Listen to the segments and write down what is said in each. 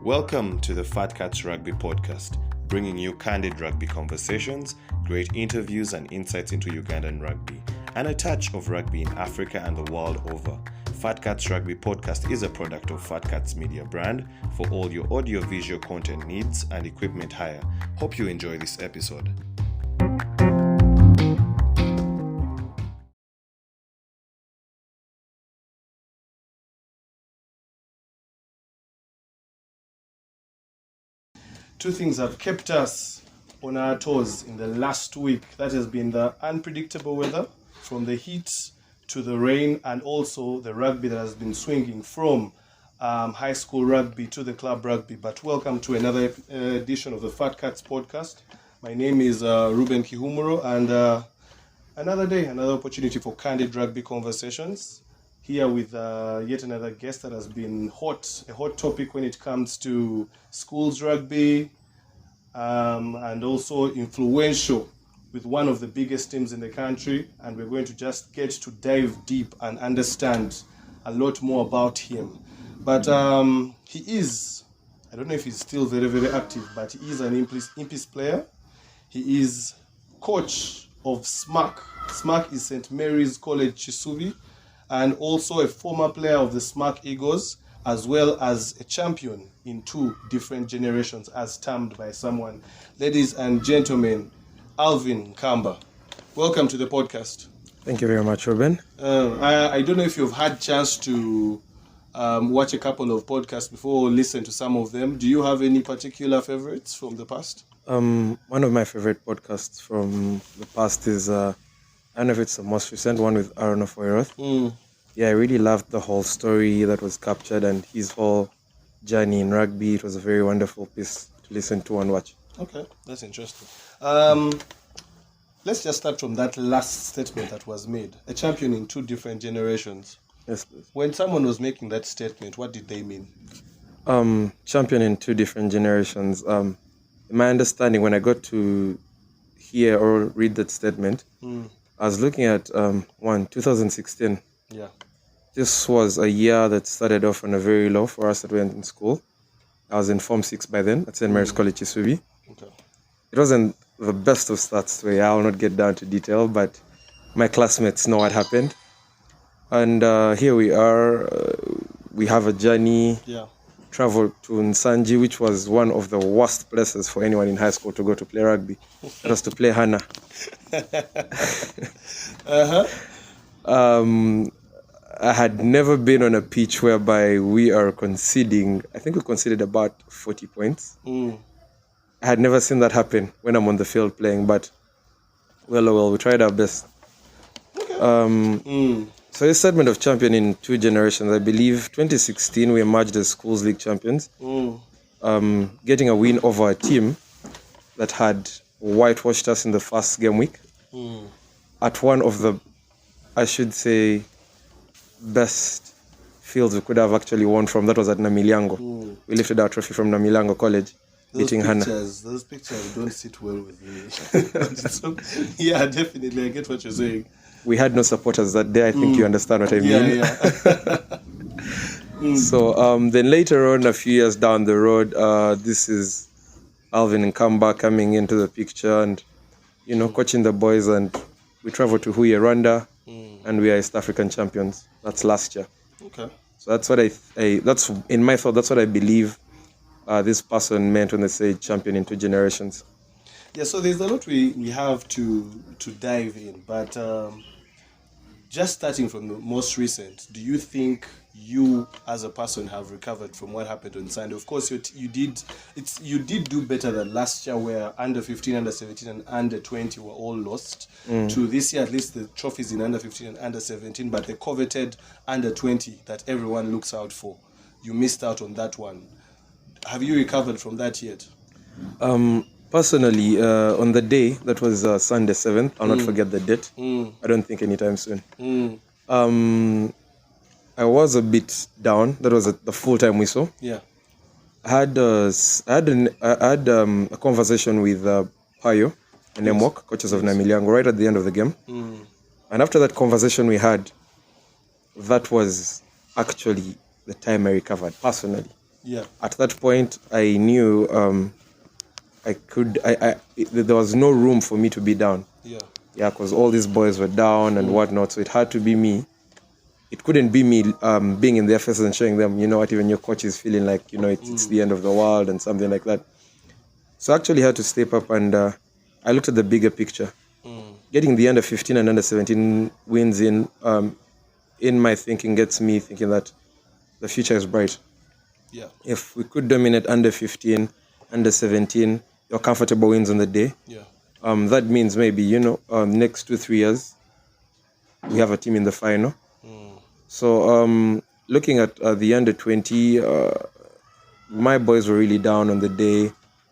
Welcome to the Fat Cats Rugby podcast, bringing you candid rugby conversations, great interviews and insights into Ugandan rugby, and a touch of rugby in Africa and the world over. Fat Cats Rugby podcast is a product of Fat Cats Media brand for all your audio-visual content needs and equipment hire. Hope you enjoy this episode. Two things have kept us on our toes in the last week. That has been the unpredictable weather, from the heat to the rain, and also the rugby that has been swinging from high school rugby to the club rugby. But welcome to another edition of the Fat Cats podcast. My name is Ruben Kihumuro, and another day, another opportunity for candid rugby conversations. Here with yet another guest that has been a hot topic when it comes to schools rugby, and also influential with one of the biggest teams in the country. And we're going to just get to dive deep and understand a lot more about him. But he is, I don't know if he's still very, very active, but he is an Impis player. He is coach of SMAC. SMAC is St. Mary's College Kisubi, and also a former player of the SMAC Eagles, as well as a champion in two different generations, as termed by someone. Ladies and gentlemen, Alvin Nkamba, welcome to the podcast. Thank you very much, Ruben. I don't know if you've had chance to watch a couple of podcasts before or listen to some of them. Do you have any particular favorites from the past? One of my favorite podcasts from the past is, I don't know if it's the most recent one with Aaron Ofoyoroth. Yeah, I really loved the whole story that was captured and his whole journey in rugby. It was a very wonderful piece to listen to and watch. Okay, that's interesting. Let's just start from that last statement that was made. A champion in two different generations. Yes, please. When someone was making that statement, what did they mean? Champion in two different generations. In my understanding, when I got to hear or read that statement, I was looking at 2016. Yeah. This was a year that started off on a very low for us that went in school. I was in Form 6 by then at St. Mary's College Kisubi. Okay. It wasn't the best of starts, so I will not get down to detail, but my classmates know what happened. And here we are. We have a journey. Yeah. Traveled to Nsanji, which was one of the worst places for anyone in high school to go to play rugby. That was to play Hana. I had never been on a pitch whereby we are conceding, I think we conceded about 40 points. I had never seen that happen when I'm on the field playing, but well, we tried our best. Okay. So this segment of champion in two generations, I believe 2016 we emerged as Schools League champions, getting a win over a team that had whitewashed us in the first game week at one of the, I should say, best fields we could have actually won from. That was at Namilyango. We lifted our trophy from Namilyango College, beating Hana. Those pictures don't sit well with me. So, yeah, definitely, I get what you're saying. We had no supporters that day. I think you understand what I mean. Yeah. So then later on, a few years down the road, this is Alvin Nkamba coming into the picture and, coaching the boys, and we traveled to Huye, Rwanda, and we are East African champions. That's last year. Okay. So that's what that's in my thought, that's what I believe this person meant when they say champion in two generations. Yeah, so there's a lot we have to dive in, but just starting from the most recent, do you think you as a person have recovered from what happened on Sunday? Of course, you did do better than last year, where under 15, under 17, and under 20 were all lost. To this year, at least the trophies in under 15 and under 17, but the coveted under 20 that everyone looks out for, you missed out on that one. Have you recovered from that yet? Personally, on the day, that was Sunday 7th, I'll not forget the date. I don't think anytime soon. I was a bit down. That was the full time whistle. Yeah. I had a conversation with Payo and Emwok, coaches of Namilyango, right at the end of the game. And after that conversation we had, that was actually the time I recovered personally. Yeah. At that point, I knew there was no room for me to be down. Yeah. Yeah, because all these boys were down and whatnot, so it had to be me. It couldn't be me being in their faces and showing them, you know what, even your coach is feeling like, you know, it's the end of the world and something like that. So I actually had to step up and I looked at the bigger picture. Getting the under 15 and under 17 wins in my thinking gets me thinking that the future is bright. Yeah. If we could dominate under 15, under 17, your comfortable wins on the day. Yeah. That means maybe, you know, next 2-3 years, we have a team in the final. So looking at the under 20, my boys were really down on the day.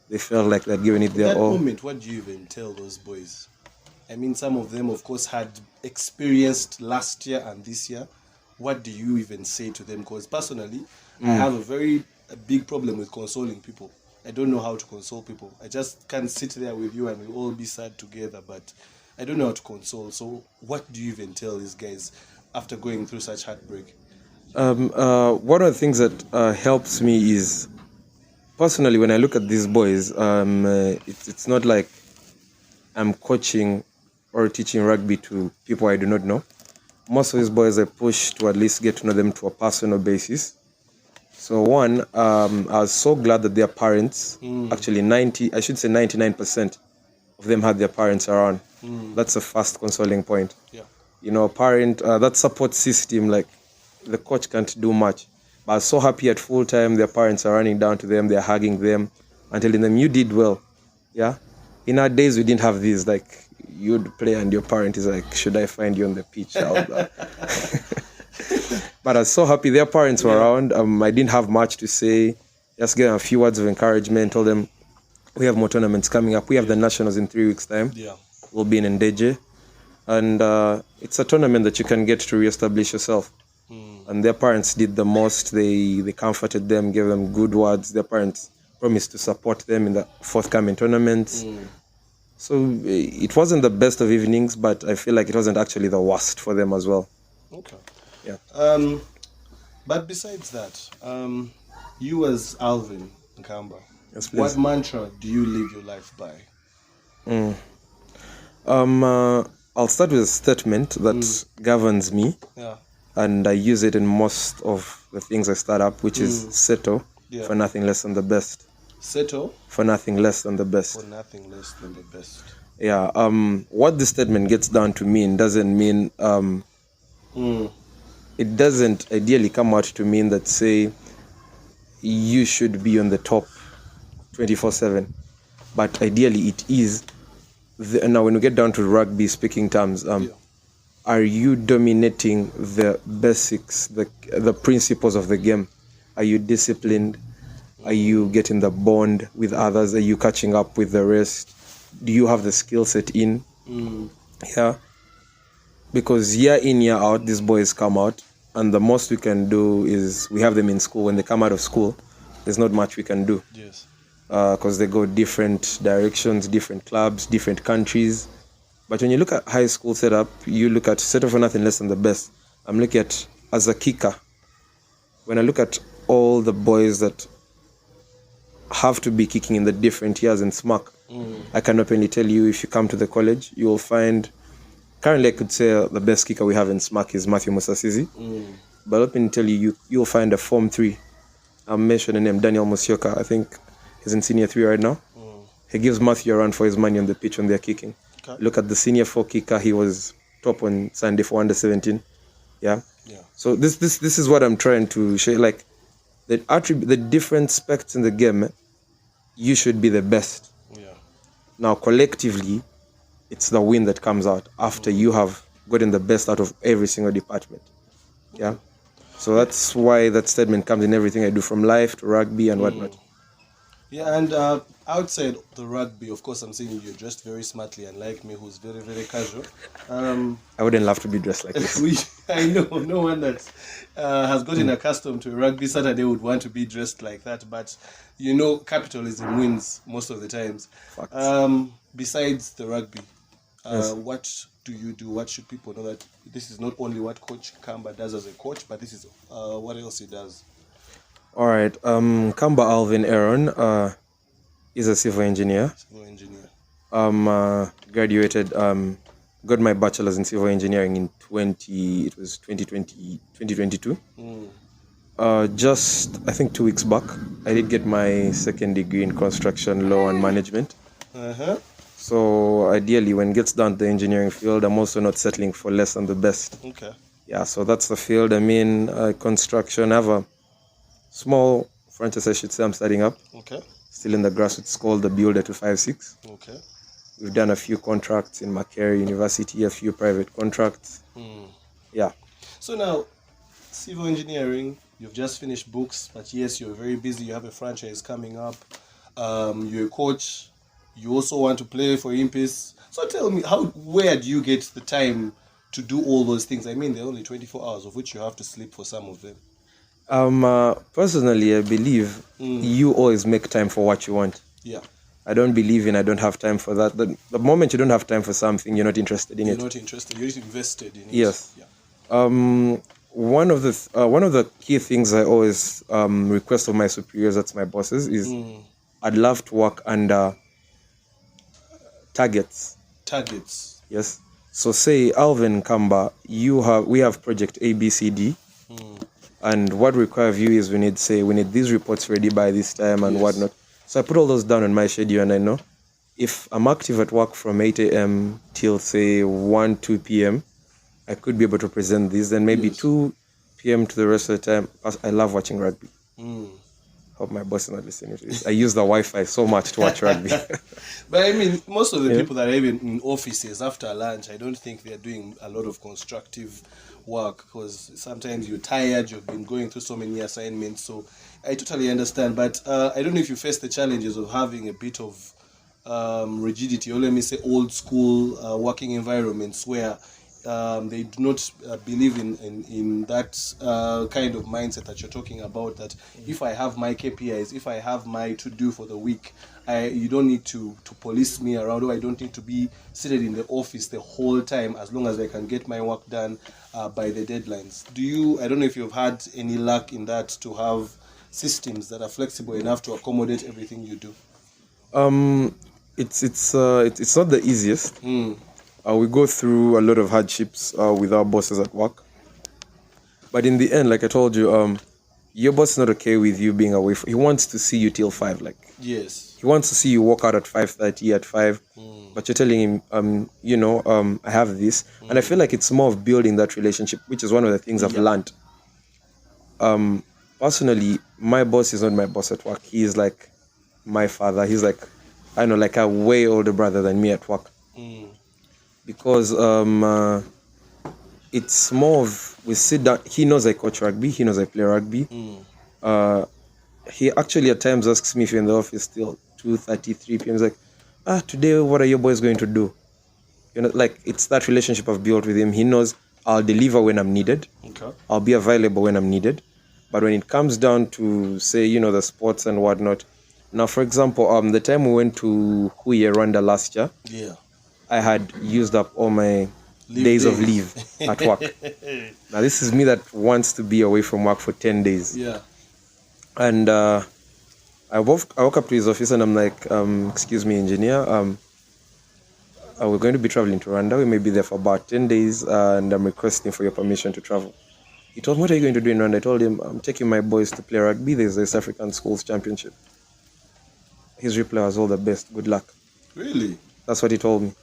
They felt like they'd given it their At that all. moment, what do you even tell those boys? I mean, some of them, of course, had experienced last year and this year. What do you even say to them? Because personally, I have a big problem with consoling people. I don't know how to console people. I just can't sit there with you and we all be sad together, but I don't know how to console. So what do you even tell these guys after going through such heartbreak? One of the things that helps me is, personally, when I look at these boys, it's not like I'm coaching or teaching rugby to people I do not know. Most of these boys I push to at least get to know them to a personal basis. So one, I was so glad that their parents, actually 99% of them had their parents around. That's the first consoling point. Yeah. You know, a parent, that support system, like the coach can't do much. But I was so happy at full time, their parents are running down to them, they're hugging them and telling them, you did well. Yeah. In our days, we didn't have these, like, you'd play and your parent is like, should I find you on the pitch? But I was so happy their parents were around. I didn't have much to say. Just gave them a few words of encouragement, told them, we have more tournaments coming up. We have the Nationals in 3 weeks' time. Yeah. We'll be in Ndeje. And it's a tournament that you can get to reestablish yourself. And their parents did the most. They comforted them, gave them good words. Their parents promised to support them in the forthcoming tournaments. So it wasn't the best of evenings, but I feel like it wasn't actually the worst for them as well. Okay. Yeah. But besides that, you as Alvin Nkamba, Yes, please. what mantra do you live your life by? I'll start with a statement that governs me. Yeah. And I use it in most of the things I start up, which is settle for nothing less than the best. Settle for nothing less than the best. for nothing less than the best. Yeah. What this statement gets down to mean doesn't mean it doesn't ideally come out to mean that, say, you should be on the top 24/7, but ideally it is. Now, when we get down to rugby speaking terms, are you dominating the basics, the principles of the game? Are you disciplined? Are you getting the bond with others? Are you catching up with the rest? Do you have the skill set in? Yeah. Because year in, year out, these boys come out, and the most we can do is we have them in school. When they come out of school, there's not much we can do. Yes. Because they go different directions, different clubs, different countries. But when you look at high school setup, you look at settle for nothing less than the best. I'm looking at, as a kicker, when I look at all the boys that have to be kicking in the different years in SMAC, I can openly tell you, if you come to the college, you will find, currently I could say the best kicker we have in SMAC is Matthew Musasizi. But let me tell you, you'll find a Form 3. I'll mention the name, Daniel Musioka. I think he's in Senior 3 right now. He gives Matthew a run for his money on the pitch when they're kicking. Okay. Look at the Senior 4 kicker. He was top on Sunday for under 17. Yeah. So this is what I'm trying to share. Like, the different specs in the game, you should be the best. Now, collectively, it's the win that comes out after you have gotten the best out of every single department. Yeah. So that's why that statement comes in everything I do, from life to rugby and whatnot. Yeah, and outside the rugby, of course, I'm saying you're dressed very smartly, unlike me, who's very, very casual. I wouldn't love to be dressed like this. I know, no one that has gotten accustomed to a rugby Saturday would want to be dressed like that. But, you know, capitalism wins most of the times. Besides the rugby, what do you do? What should people know that this is not only what Coach Nkamba does as a coach, but this is what else he does? All right. Nkamba Alvin Aaron is a civil engineer. Civil engineer. Graduated. Got my bachelor's in civil engineering in 2022. Just I think 2 weeks back, I did get my second degree in construction law and management. So ideally, when it gets down to the engineering field, I'm also not settling for less than the best. Okay. Yeah, so that's the field. I mean, construction. I have a small franchise, I should say, I'm starting up. Okay. Still in the grassroots. It's called the Builder 256. Okay. We've done a few contracts in Macquarie University, a few private contracts. Yeah. So now, civil engineering, you've just finished books, but yes, you're very busy. You have a franchise coming up. You're a coach. You also want to play for Impis. So tell me, where do you get the time to do all those things? I mean, there are only 24 hours, of which you have to sleep for some of them. Personally, I believe you always make time for what you want. Yeah. I don't believe in I don't have time for that. The moment you don't have time for something, you're not interested in it. You're not interested. You're invested in it. Yes. Yeah. One of the key things I always request of my superiors, that's my bosses, is I'd love to work under targets. Targets. Yes. So say Alvin Nkamba, we have project A, B, C, D. And what we require of you is we need these reports ready by this time and whatnot. So I put all those down on my schedule, and I know if I'm active at work from 8 a.m. till say 1, 2 p.m., I could be able to present these. Then maybe 2 p.m. to the rest of the time. I love watching rugby. Hope my boss is not listening to this. I use the Wi-Fi so much to watch rugby. But I mean, most of the people that are even in offices after lunch, I don't think they're doing a lot of constructive work, because sometimes you're tired, you've been going through so many assignments. So I totally understand. But I don't know if you face the challenges of having a bit of rigidity, or let me say old school working environments where they do not believe in that kind of mindset that you're talking about, that if I have my KPIs, if I have my to-do for the week, you don't need to police me around, or I don't need to be seated in the office the whole time, as long as I can get my work done by the deadlines. I don't know if you've had any luck in that, to have systems that are flexible enough to accommodate everything you do? It's not the easiest. We go through a lot of hardships with our bosses at work. But in the end, like I told you, your boss is not okay with you being away. He wants to see you till 5. Yes. He wants to see you walk out at 5:30, at 5. But you're telling him, I have this. And I feel like it's more of building that relationship, which is one of the things I've learned. Personally, my boss is not my boss at work. He is like my father. He's like, a way older brother than me at work. Because it's more of, we sit down. He knows I coach rugby. He knows I play rugby. He actually at times asks me if you're in the office till 2:30, 3 p.m. He's like, today what are your boys going to do? It's that relationship I've built with him. He knows I'll deliver when I'm needed. Okay. I'll be available when I'm needed. But when it comes down to, say, the sports and whatnot. Now, for example, the time we went to Huye, Rwanda last year, I had used up all my days of leave at work. Now, this is me that wants to be away from work for 10 days. Yeah. And I woke up to his office and I'm like, excuse me, engineer, we're going to be traveling to Rwanda. We may be there for about 10 days and I'm requesting for your permission to travel. He told me, what are you going to do in Rwanda? I told him, I'm taking my boys to play rugby. There's the East African Schools Championship. His reply was, all the best. Good luck. Really? That's what he told me.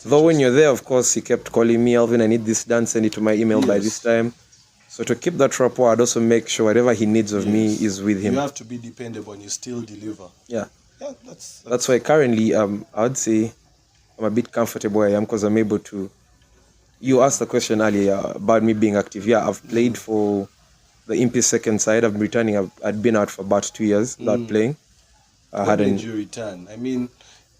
Though when you're there, of course, he kept calling me, Alvin, I need this done, send it to my email by this time. So to keep that rapport, I'd also make sure whatever he needs of me is with him. You have to be dependable and you still deliver. Yeah. Yeah, that's why currently, I would say I'm a bit comfortable where I am, because I'm able to. You asked the question earlier about me being active. Yeah, I've played for the Impis second side. I'm returning. I'd been out for about 2 years without playing. When did you return? I mean,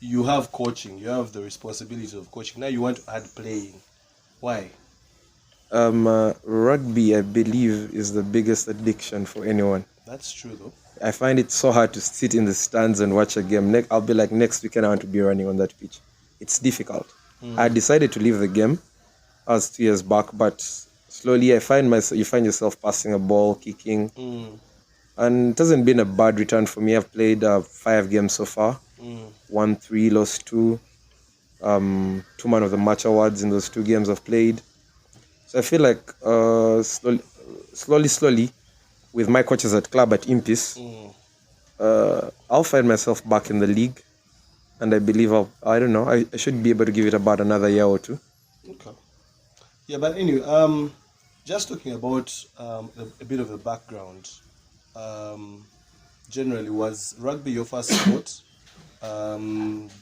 you have coaching. You have the responsibility of coaching. Now you want to add playing. Why? Rugby, I believe, is the biggest addiction for anyone. That's true, though. I find it so hard to sit in the stands and watch a game. I'll be like, next weekend I want to be running on that pitch. It's difficult. I decided to leave the game. I was 2 years back, but slowly you find yourself passing a ball, kicking. And it hasn't been a bad return for me. I've played 5 games so far. Won 3, lost 2. 2 man of the match awards in those 2 games I've played. So I feel like slowly, with my coaches at club at Impis, I'll find myself back in the league. And I believe I should be able to give it about another year or 2. Okay. Yeah, but anyway, just talking about a bit of a background. Generally, was rugby your first sport?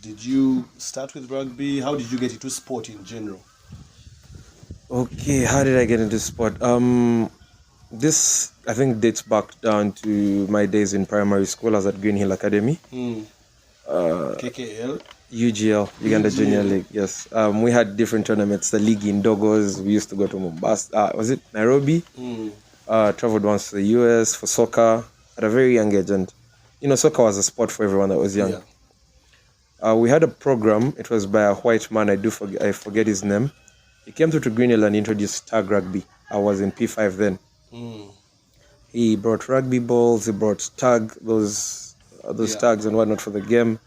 Did you start with rugby? How did you get into sport in general? Okay, how did I get into sport? This I think dates back down to my days in primary school. I was at Green Hill Academy. KKL? UGL, Uganda Junior League, yes. We had different tournaments. The league in Dogos, we used to go to Mombasa, was it Nairobi? Traveled once to the US for soccer at a very young age. And, soccer was a sport for everyone that was young. Yeah. We had a program. It was by a white man. I forget his name. He came through to Green Hill and introduced tag rugby. I was in P5 then. He brought rugby balls. He brought those tags and whatnot for the game.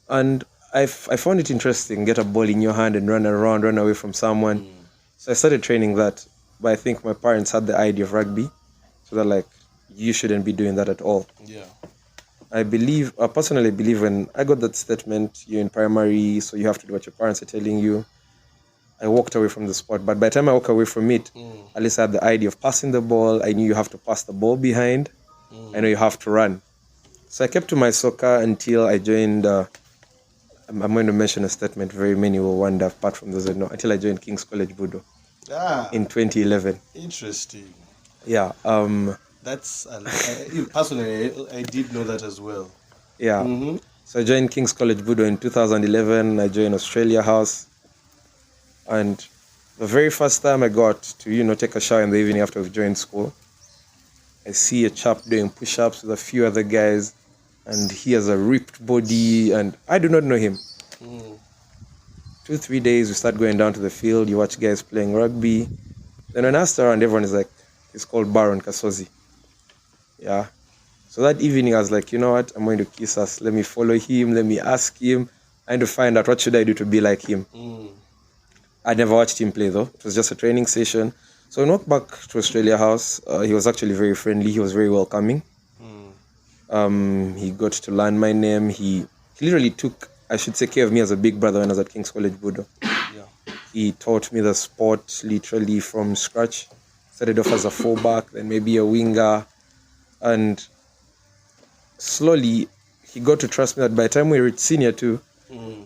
And I found it interesting. Get a ball in your hand and run around, run away from someone. So I started training that. But I think my parents had the idea of rugby. So they're like, you shouldn't be doing that at all. Yeah. I personally believe when I got that statement, you're in primary, so you have to do what your parents are telling you. I walked away from the sport. But by the time I walked away from it, at least I had the idea of passing the ball. I knew you have to pass the ball behind. I know you have to run. So I kept to my soccer until I joined... I'm going to mention a statement very many will wonder apart from those that know. Until I joined King's College Budo in 2011. Interesting. Yeah. That's personally, I did know that as well. Yeah. So I joined King's College Budo in 2011. I joined Australia House. And the very first time I got to, take a shower in the evening after we've joined school, I see a chap doing push-ups with a few other guys. And he has a ripped body, and I do not know him. 2-3 days, we start going down to the field. You watch guys playing rugby. Then when I asked around, everyone is like, he's called Baron Kasozi. Yeah. So that evening, I was like, you know what? I'm going to kiss us. Let me follow him. Let me ask him. I need to find out what should I do to be like him. I never watched him play, though. It was just a training session. So I walked back to Australia House. He was actually very friendly. He was very welcoming. He got to learn my name. He literally took, I should say, care of me as a big brother when I was at King's College Budo. Yeah. He taught me the sport literally from scratch. Started off as a fullback, then maybe a winger. And slowly, he got to trust me that by the time we reached senior 2,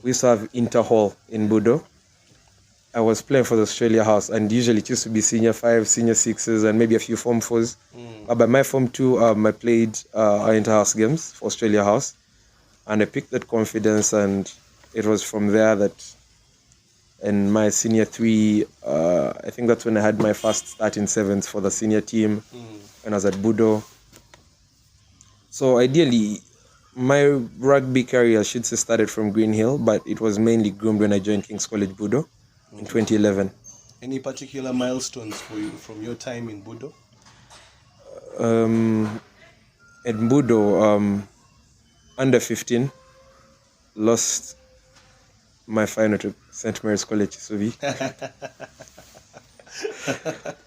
we used to have inter-hall in Budo. I was playing for the Australia House, and usually it used to be senior 5, senior 6s, and maybe a few form 4s. By my form 2, I played our inter-house games for Australia House, and I picked that confidence, and it was from there that in my senior 3, I think that's when I had my first start in 7s for the senior team when I was at Budo. So ideally, my rugby career, I should say, started from Green Hill, but it was mainly groomed when I joined King's College Budo in 2011. Any particular milestones for you from your time in Budo? At Budo, under 15, lost my final to St. Mary's College, Kisubi.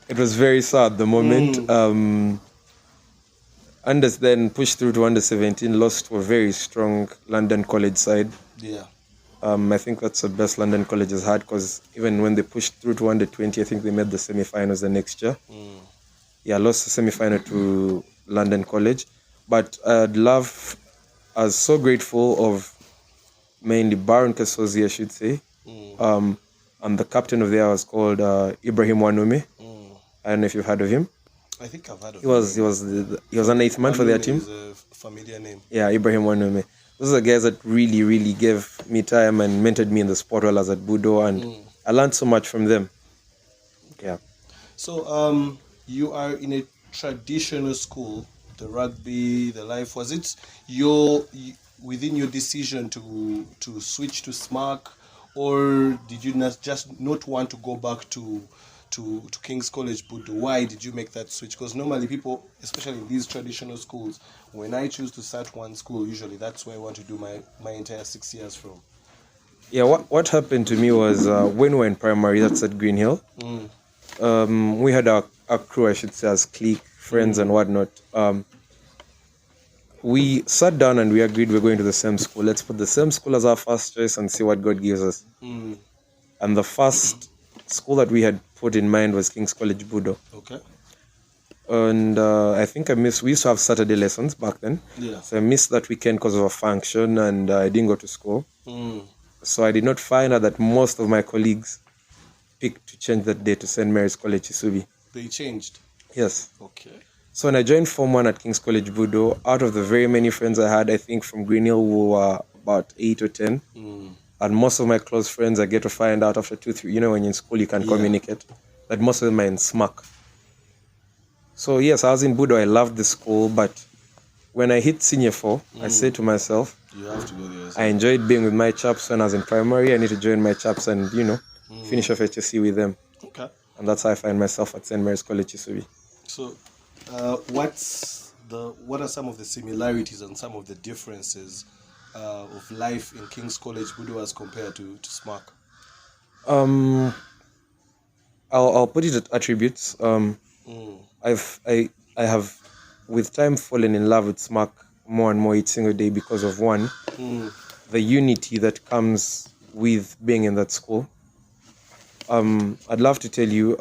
It was very sad the moment. Unders then pushed through to under 17, lost to a very strong London College side. Yeah. I think that's the best London College has had, because even when they pushed through to under 20, I think they made the semi-finals the next year. Yeah, lost the semi-final to London College. But I was so grateful of mainly Baron Kasozi, I should say. And the captain of there was called Ibrahim Wanome. I don't know if you've heard of him. I think I've heard of him. He was an 8th man for their team. Is a familiar name. Yeah, Ibrahim Wanome. Those are the guys that really, really gave me time and mentored me in the sport while I was at Budo, and I learned so much from them. Yeah. So, you are in a traditional school, the rugby, the life. Was it within your decision to switch to SMARC, or did you just not want to go back to to King's College Budo? Why did you make that switch? Because normally people, especially in these traditional schools, when I choose to start one school, usually that's where I want to do my entire 6 years from. Yeah, what happened to me was when we were in primary, that's at Green Hill. We had our crew, I should say, as clique, friends and whatnot. We sat down and we agreed we're going to the same school. Let's put the same school as our first choice and see what God gives us. And the first school that we had put in mind was King's College Budo. Okay. And I think we used to have Saturday lessons back then. Yeah. So I missed that weekend because of a function and I didn't go to school. So I did not find out that most of my colleagues picked to change that day to St. Mary's College, Kisubi. They changed? Yes. Okay. So when I joined Form 1 at King's College Budo, out of the very many friends I had, I think from Green Hill we were about 8 or 10. And most of my close friends, I get to find out after 2, 3, when you're in school you can communicate, that most of them are in SMAC. So yes, I was in Budo, I loved the school, but when I hit senior 4, I said to myself, you have to go there. I enjoyed being with my chaps when I was in primary. I need to join my chaps and, finish off HSC with them. Okay. And that's how I find myself at St. Mary's College, Kisubi. So, what are some of the similarities and some of the differences of life in King's College Budo as compared to SMAC? I'll put it at attributes. I have with time fallen in love with SMAC more and more each single day because of one, the unity that comes with being in that school. I'd love to tell you,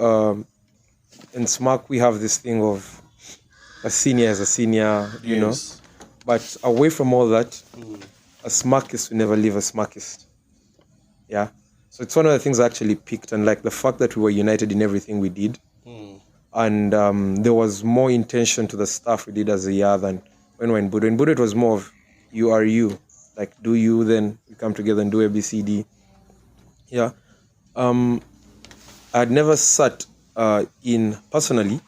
in SMAC we have this thing of a senior as a senior, you know. But away from all that, a SMACist will never leave a SMACist. Yeah. So it's one of the things I actually picked, and like the fact that we were united in everything we did. And there was more intention to the stuff we did as a year than when we were in Budo. In Budo, it was more of you are you. Like, do you, then you come together and do ABCD. Yeah. I had never sat personally,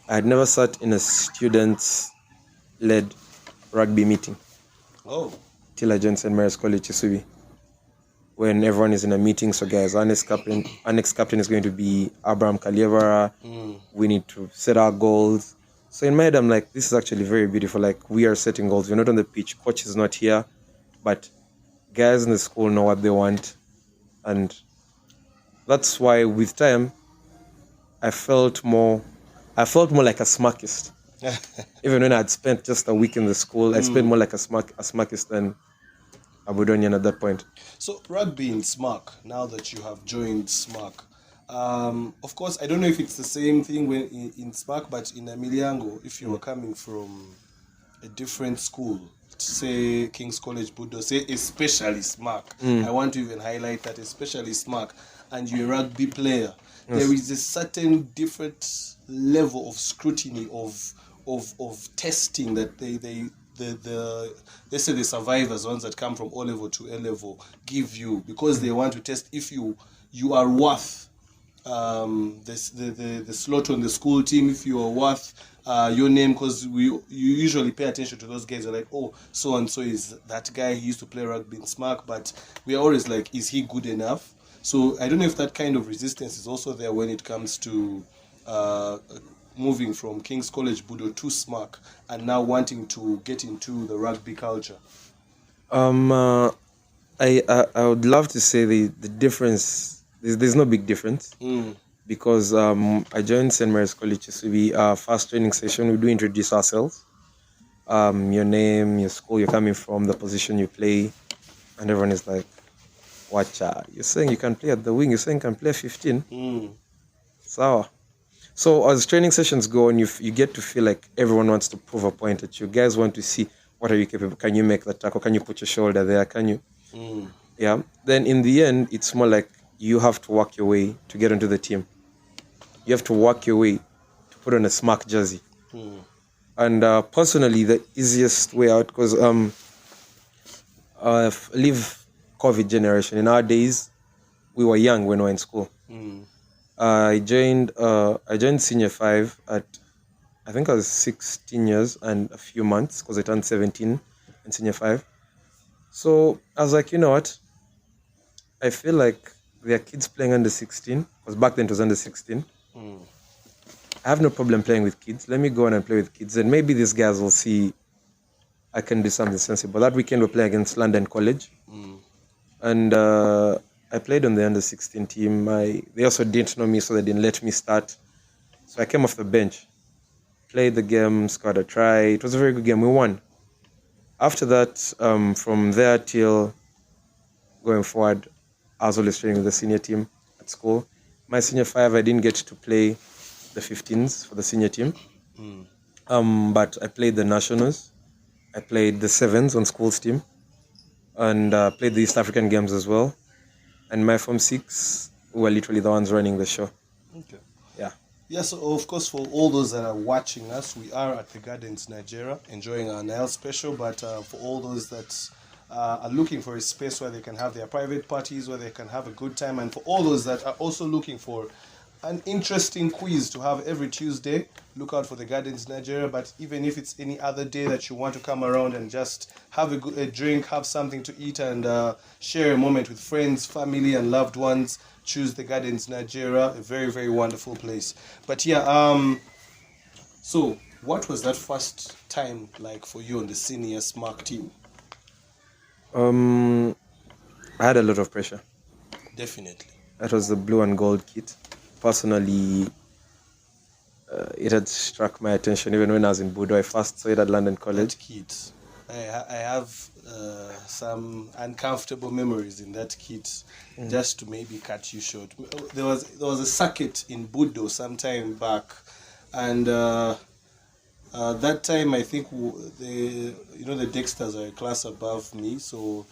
I had never sat in a students-led rugby meeting. Oh. Till I joined St. Mary's College, Kisubi. When everyone is in a meeting, so guys, our next captain is going to be Abraham Kalievara. We need to set our goals. So in my head, I'm like, this is actually very beautiful. Like, we are setting goals. We're not on the pitch. Coach is not here. But guys in the school know what they want. And that's why with time, I felt more like a SMACist. Even when I had spent just a week in the school, I spent more like a SMACist than a Budonian at that point. So rugby in SMAC, now that you have joined SMAC, of course, I don't know if it's the same thing when in SMAC, but in Emiliango, if you were coming from a different school, say King's College Budo, say especially SMAC, I want to even highlight that, especially SMAC, and you're a rugby player, there is a certain different level of scrutiny of testing that let's say the survivors, ones that come from O level to A level, give you, because they want to test if you are worth the slot on the school team, if you are worth your name, because you usually pay attention to those guys. Are like, oh, so and so is that guy, he used to play rugby in SMAC, but we are always like, is he good enough? So I don't know if that kind of resistance is also there when it comes to moving from King's College Budo to SMAC and now wanting to get into the rugby culture. I would love to say the difference. There's no big difference because I joined St. Mary's College Kisubi. Our first training session, we do introduce ourselves, your name, your school you're coming from, the position you play, and everyone is like, "Watcha, you're saying you can play at the wing? You're saying you can play 15?" Sawa. So as training sessions go on, you get to feel like everyone wants to prove a point at you. Guys want to see, what are you capable? Can you make the tackle? Can you put your shoulder there? Can you? Yeah. Then in the end, it's more like you have to work your way to get into the team. You have to work your way to put on a SMAC jersey. And personally, the easiest way out, because I live COVID generation. In our days, we were young when we were in school. I joined senior 5 at, I think I was 16 years and a few months, because I turned 17 in senior 5. So I was like, you know what? I feel like there are kids playing under 16 Because back then it was under 16. I have no problem playing with kids. Let me go on and play with kids. And maybe these guys will see I can do something sensible. That weekend we played against London College. And I played on the under 16 team. They also didn't know me, so they didn't let me start. So I came off the bench, played the game, scored a try. It was a very good game. We won. After that, from there till going forward, I was always training with the senior team at school. My senior 5, I didn't get to play the 15s for the senior team. But I played the nationals. I played the 7s on school's team. And played the East African games as well. And my Form 6 were literally the ones running the show. Okay. Yeah. Yeah, so of course, for all those that are watching us, we are at the Gardens, Nigeria, enjoying our Nile special. But for all those that are looking for a space where they can have their private parties, where they can have a good time, and for all those that are also looking for an interesting quiz to have every Tuesday, look out for the Gardens, Nigeria. But even if it's any other day that you want to come around and just have a drink, have something to eat, and share a moment with friends, family, and loved ones, choose the Gardens, Nigeria. A very, very wonderful place. But yeah, so what was that first time like for you on the senior SMARC team? I had a lot of pressure. Definitely. That was the blue and gold kit. Personally, it had struck my attention even when I was in Budo. I first saw it at London College. That kit. I have some uncomfortable memories in that kit. Just to maybe cut you short, there was a circuit in Budo some time back, and that time I think the Dexters are a class above me, so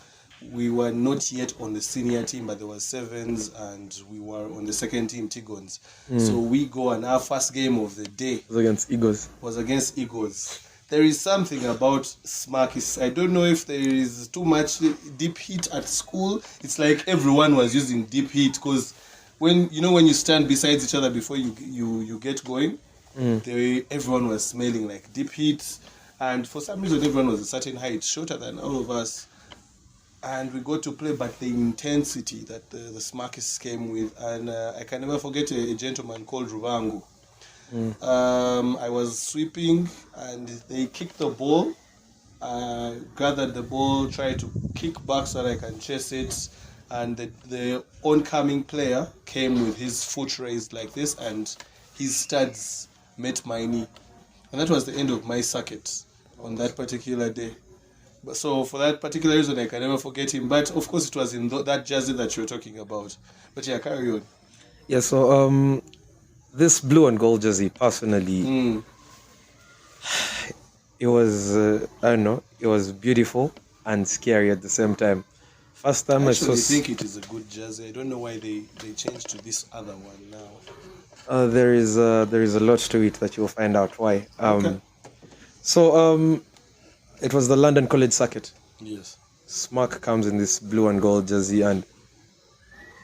we were not yet on the senior team, but there were 7s and we were on the second team, Tigons. So we go, and our first game of the day was against Eagles. There is something about SMARC. I don't know if there is too much deep heat at school. It's like everyone was using deep heat, because when you stand beside each other before you get going, everyone was smelling like deep heat, and for some reason everyone was a certain height, shorter than all of us. And we got to play, but the intensity that the SMARCists came with, and I can never forget a gentleman called Ruvangu. I was sweeping, and they kicked the ball. I gathered the ball, tried to kick back so that I can chase it, and the oncoming player came with his foot raised like this, and his studs met my knee. And that was the end of my circuit on that particular day. So for that particular reason, I can never forget him. But of course, it was in that jersey that you were talking about. But yeah, carry on. Yeah, so this blue and gold jersey, personally, it was, I don't know, it was beautiful and scary at the same time. First time I think it is a good jersey. I don't know why they changed to this other one now. There is a lot to it that you'll find out why. Okay. So it was the London College circuit. Yes. SMARC comes in this blue and gold jersey, and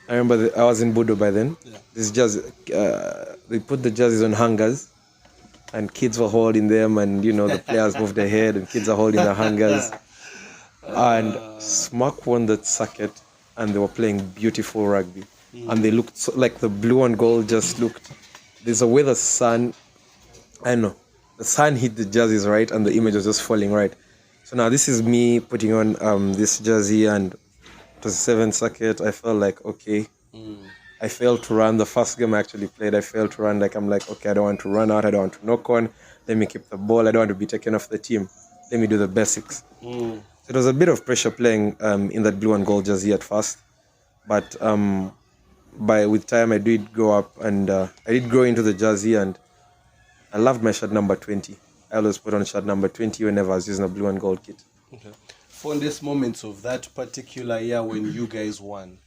I remember I was in Budo by then. Yeah. This jersey, they put the jerseys on hangers, and kids were holding them, and the players moved their head, and kids are holding the hangers. And SMARC won that circuit, and they were playing beautiful rugby, and they looked so, like the blue and gold just looked. There's a way the sun, I know, the sun hit the jerseys right, and the image was just falling right. So now this is me putting on this jersey, and it was 7th circuit. I felt like, okay. I failed to run. The first game I actually played, I failed to run. I'm like, okay, I don't want to run out. I don't want to knock on. Let me keep the ball. I don't want to be taken off the team. Let me do the basics. So it was a bit of pressure playing in that blue and gold jersey at first. But with time, I did grow up, and I did grow into the jersey, and I loved my shirt number 20. I always put on shirt number 20 whenever I was using a blue and gold kit. Okay. Fondest moments of that particular year when you guys won?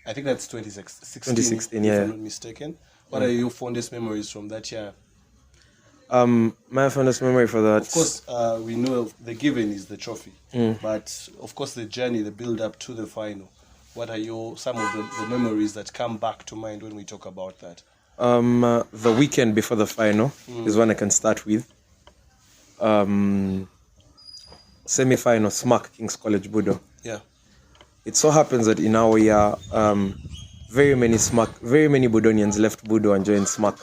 I think that's 2016, yeah. If I'm not mistaken. What are your fondest memories from that year? My fondest memory for that... Of course, we know the given is the trophy. But, of course, the journey, the build-up to the final. What are some of the memories that come back to mind when we talk about that? The weekend before the final is when I can start with. Semi-final, SMARC King's College Budo. Yeah. It so happens that in our year, very many Budonians left Budo and joined SMAC.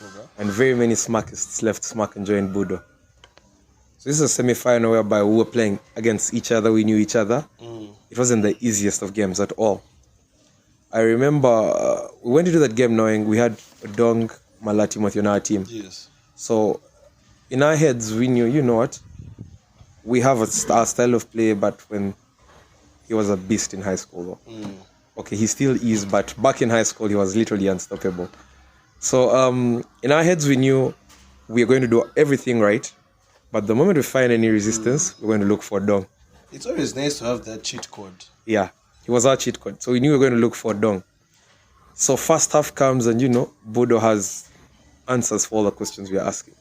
Okay. And very many SMACists left SMAC and joined Budo. So this is a semi-final whereby we were playing against each other, we knew each other. It wasn't the easiest of games at all. I remember we went into that game knowing we had Dong, Mala, Timothy on our team. Yes. So in our heads, we knew, you know what, we have our style of play, but when he was a beast in high school, though. Okay, he still is, but back in high school, he was literally unstoppable. So in our heads, we knew we were going to do everything right, but the moment we find any resistance, we're going to look for Dong. It's always nice to have that cheat code. Yeah, he was our cheat code. So we knew we were going to look for Dong. So first half comes and, Budo has answers for all the questions we are asking.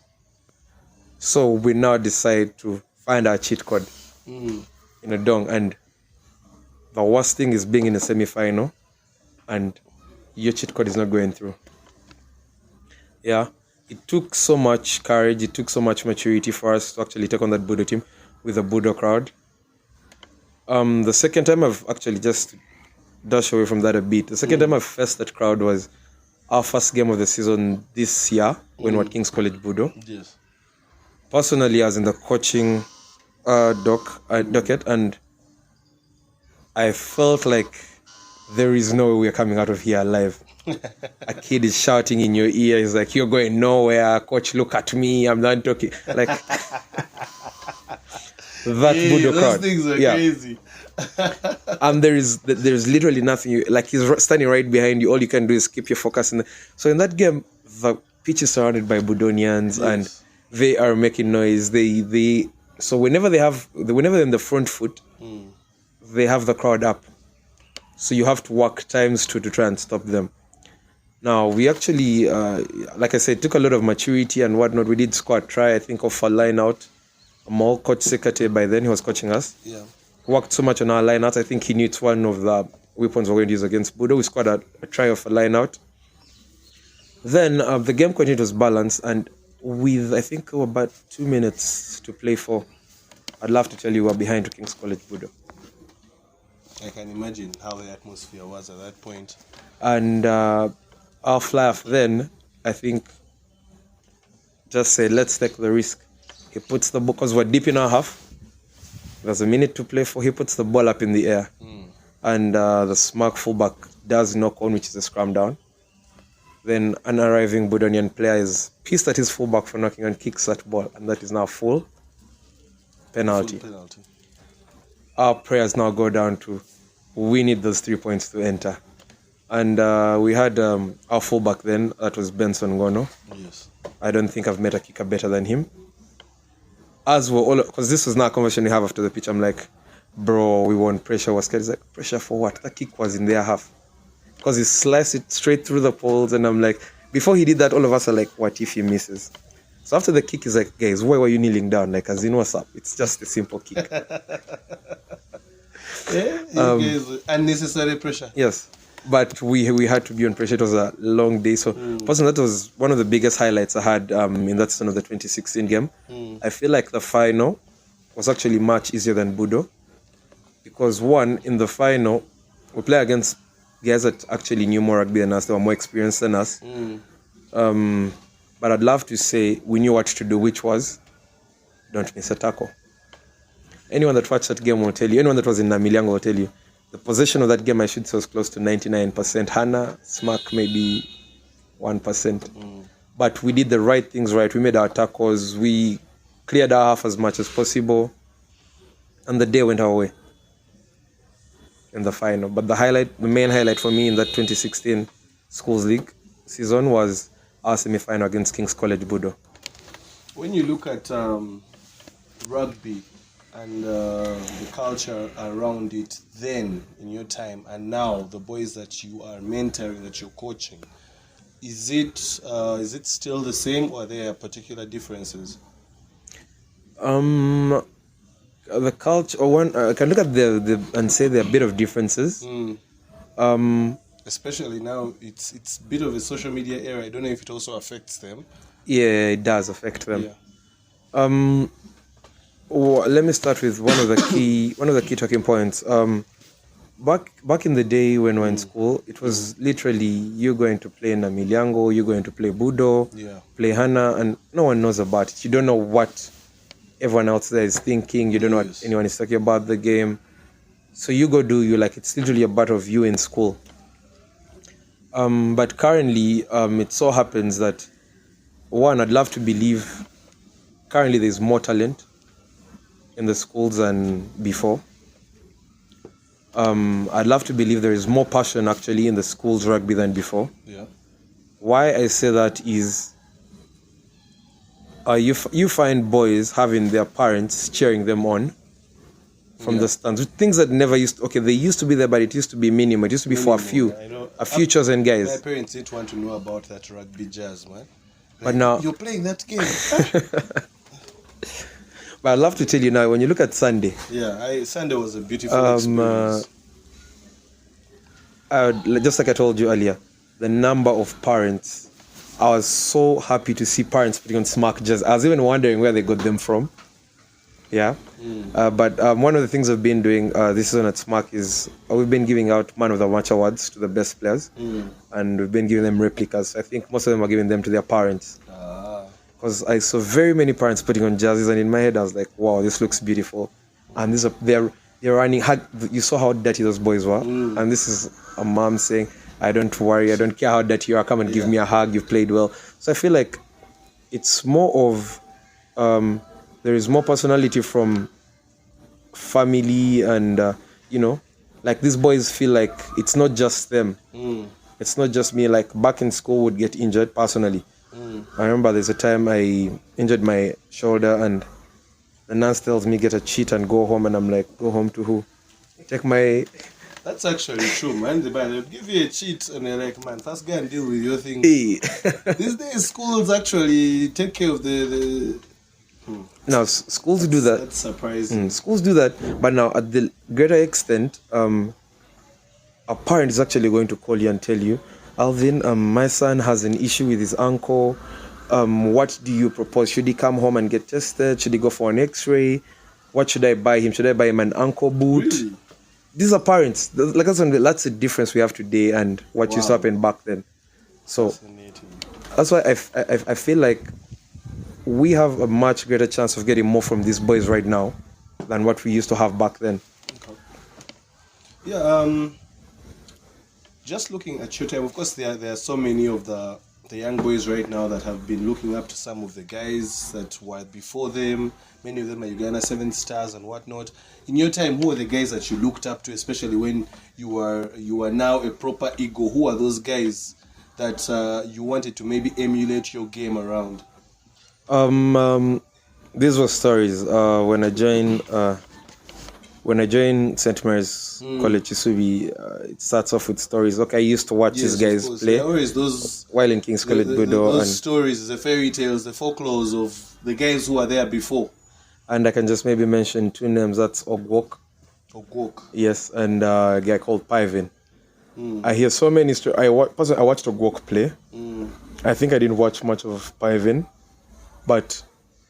So we now decide to find our cheat code in a Dong. And the worst thing is being in a semi-final and your cheat code is not going through. Yeah, it took so much courage, it took so much maturity for us to actually take on that Budo team with a Budo crowd. The second time I've actually just dash away from that a bit. The second time I faced that crowd was our first game of the season this year when we were at King's College Budo. Yes. Personally, I was in the coaching docket, and I felt like there is no way we're coming out of here alive. A kid is shouting in your ear. He's like, "You're going nowhere, coach. Look at me. I'm not talking." Like that Budo crowd. Those things are crazy. And there's literally nothing. Like he's standing right behind you. All you can do is keep your focus. So in that game, the pitch is surrounded by Budonians, and they are making noise. So whenever they're in the front foot, they have the crowd up. So you have to work times to try and stop them. Now, we actually, like I said, took a lot of maturity and whatnot. We did score a try, I think, of a line out. More Coach Sekate, by then, he was coaching us. Yeah. Worked so much on our line out. I think he knew it's one of the weapons we're going to use against Budo. We scored a try of a line out. Then the game continued was balanced, and with, I think, about 2 minutes to play for, I'd love to tell you we're behind to King's College Budo. I can imagine how the atmosphere was at that point. And our fly-off then, I think, just said, let's take the risk. He puts the ball, because we're deep in our half. There's a minute to play for. He puts the ball up in the air. And the SMAC fullback does knock on, which is a scrum down. Then an arriving Budonian player is pissed at his fullback for knocking and kicks that ball. And that is now full penalty. Full penalty. Our prayers now go down to, we need those 3 points to enter. And we had our fullback then, that was Benson Ngono. Yes. I don't think I've met a kicker better than him. As we're all, because this was not a conversation we have after the pitch, I'm like, bro, we want pressure. We're scared. He's like, pressure for what? That kick was in their half. Because he sliced it straight through the poles, and I'm like, before he did that, all of us are like, what if he misses? So after the kick, he's like, guys, why were you kneeling down? Like, as in, what's up? It's just a simple kick. Unnecessary pressure. Yes. But we had to be on pressure. It was a long day. So personally, that was one of the biggest highlights I had in that season of the 2016 game. I feel like the final was actually much easier than Budo. Because one, in the final, we play against guys that actually knew more rugby than us. They were more experienced than us. But I'd love to say we knew what to do, which was don't miss a tackle. Anyone that watched that game will tell you, anyone that was in Namilyango will tell you, the possession of that game, I should say, was close to 99%. Hana, SMAC, maybe 1%. But we did the right things right. We made our tackles. We cleared our half as much as possible. And the day went our way in the final. But the main highlight for me in that 2016 Schools League season was our semi-final against King's College Budo. When you look at rugby and the culture around it then in your time and now, the boys that you are mentoring, that you're coaching, is it still the same, or are there particular differences? The culture, I can look at and say there are a bit of differences. Especially now, it's a bit of a social media era. I don't know if it also affects them. Yeah, it does affect them. Yeah. Let me start with one of the key talking points. back in the day when we were in school, it was literally you're going to play Namilyango, you're going to play Budo, play Hana, and no one knows about it. You don't know what everyone else there is thinking. You don't know what anyone is talking about the game. So you go do you like it's literally a part of you in school. But currently, it so happens that one, I'd love to believe currently there's more talent in the schools than before. I'd love to believe there is more passion actually in the schools rugby than before. Yeah. Why I say that is you find boys having their parents cheering them on from the stands. Things that never used to, they used to be there, but it used to be minimum. It used to be for a few chosen guys. My parents didn't want to know about that rugby jazz, man. But now you're playing that game. But I'd love to tell you now, when you look at Sunday. Yeah, Sunday was a beautiful experience. Just like I told you earlier, the number of parents, I was so happy to see parents putting on Smack Jazz. I was even wondering where they got them from. Yeah. But one of the things I've been doing this season at Smack is we've been giving out Man of the Match awards to the best players. And we've been giving them replicas. I think most of them are giving them to their parents. Because I saw very many parents putting on jerseys, and in my head I was like, wow, this looks beautiful. And they're running. You saw how dirty those boys were. And this is a mom saying, I don't worry, I don't care how dirty you are, come and give me a hug, you've played well. So I feel like it's more of, there is more personality from family and, like these boys feel like it's not just them. It's not just me. Like back in school would get injured personally. I remember there's a time I injured my shoulder and the nurse tells me get a cheat and go home, and I'm like, go home to who? Take my... That's actually true, man. They'll give you a cheat and they're like, man, first go and deal with your thing. Hey. These days schools actually take care of the... Now schools do that. That's surprising. Schools do that, but now at the greater extent, a parent is actually going to call you and tell you, Alvin, my son has an issue with his ankle. What do you propose? Should he come home and get tested? Should he go for an x-ray? What should I buy him? Should I buy him an ankle boot? Really? These are parents. That's the difference we have today and what used to happen back then. So that's why I feel like we have a much greater chance of getting more from these boys right now than what we used to have back then. Okay. Yeah, just looking at your time, of course, there are so many of the young boys right now that have been looking up to some of the guys that were before them. Many of them are Uganda 7 stars and whatnot. In your time, who are the guys that you looked up to, especially when you are now a proper ego? Who are those guys that you wanted to maybe emulate your game around? These were stories. When I joined St. Mary's College Kisubi, it starts off with stories. Okay, I used to watch these guys play. There always those while in King's College Budo. Those stories, the fairy tales, the folklores of the guys who were there before. And I can just maybe mention 2 names. That's Ogwok. Ogwok. Yes, and a guy called Pivin. I hear so many stories. I watched Ogwok play. I think I didn't watch much of Pivin, but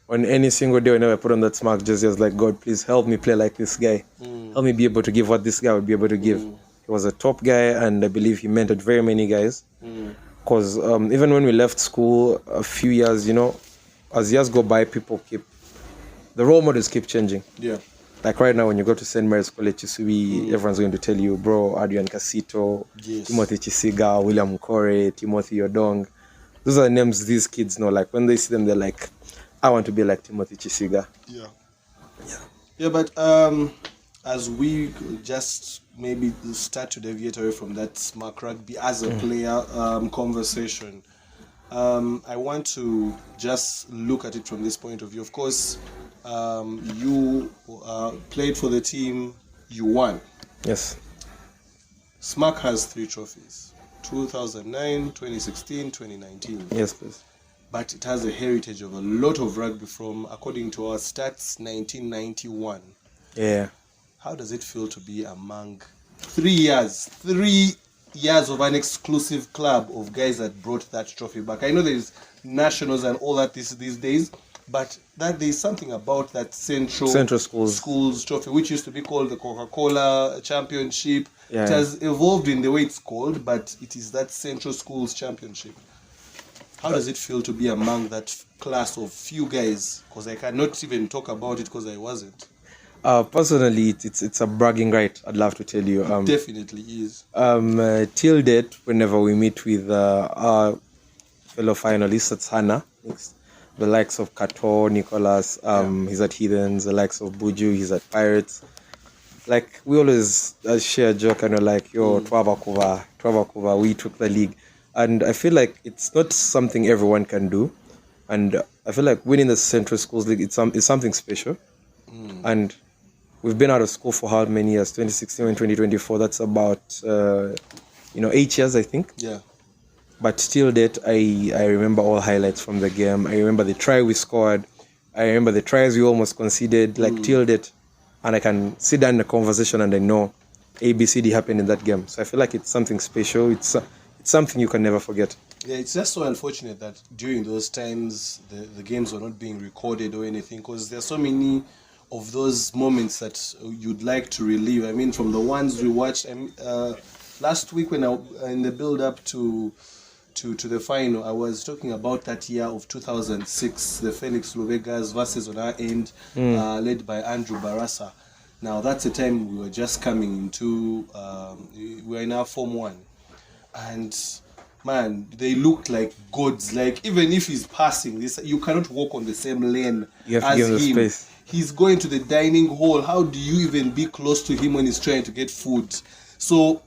on any single day whenever I put on that Smack jersey, I was like, God, please help me play like this guy. Help me be able to give what this guy would be able to give. He was a top guy, and I believe he mentored very many guys. Because even when we left school a few years, as years go by, the role models keep changing. Yeah. Like right now, when you go to St. Mary's College Kisubi, everyone's going to tell you, bro, Adrian Casito, Timothy Chisiga, William Kore, Timothy Odong. Those are the names these kids know. Like when they see them, they're like, I want to be like Timothy Chisiga. Yeah, but as we just maybe start to deviate away from that Smack Rugby as a player conversation, I want to just look at it from this point of view. Of course, you played for the team, you won. Yes. Smack has 3 trophies: 2009, 2016, 2019. Yes, please. But it has a heritage of a lot of rugby from, according to our stats, 1991. Yeah. How does it feel to be among 3 years of an exclusive club of guys that brought that trophy back? I know there's nationals and all that these days, but that there's something about that Central Schools Trophy, which used to be called the Coca-Cola Championship. It has evolved in the way it's called, but it is that Central Schools Championship. How does it feel to be among that class of few guys? Because I cannot even talk about it because I wasn't. Personally, it's a bragging right. I'd love to tell you. Definitely is. Till date, whenever we meet with our fellow finalists at Hana, the likes of Kato, Nicholas, he's at Heathens, the likes of Buju, he's at Pirates. Like, we always share a joke and we're like, yo, Twavakuva, we took the league. And I feel like it's not something everyone can do. And I feel like winning the Central Schools League, it's something special. And we've been out of school for how many years? 2016 and 2024. That's about, 8 years, I think. Yeah. But till date, I remember all highlights from the game. I remember the try we scored. I remember the tries we almost conceded, like till date. And I can sit down in a conversation and I know ABCD happened in that game. So I feel like it's something special. It's something you can never forget. Yeah, it's just so unfortunate that during those times the games were not being recorded or anything, because there are so many of those moments that you'd like to relive. I mean, from the ones we watched last week when in the build-up to the final, I was talking about that year of 2006, the Felix Lubegas versus on our end, led by Andrew Barasa. Now, that's the time we were just coming into, we were in our Form 1. And man, they looked like gods. Like, even if he's passing this, you cannot walk on the same lane you have to give him the space. He's going to the dining hall. How do you even be close to him when he's trying to get food? So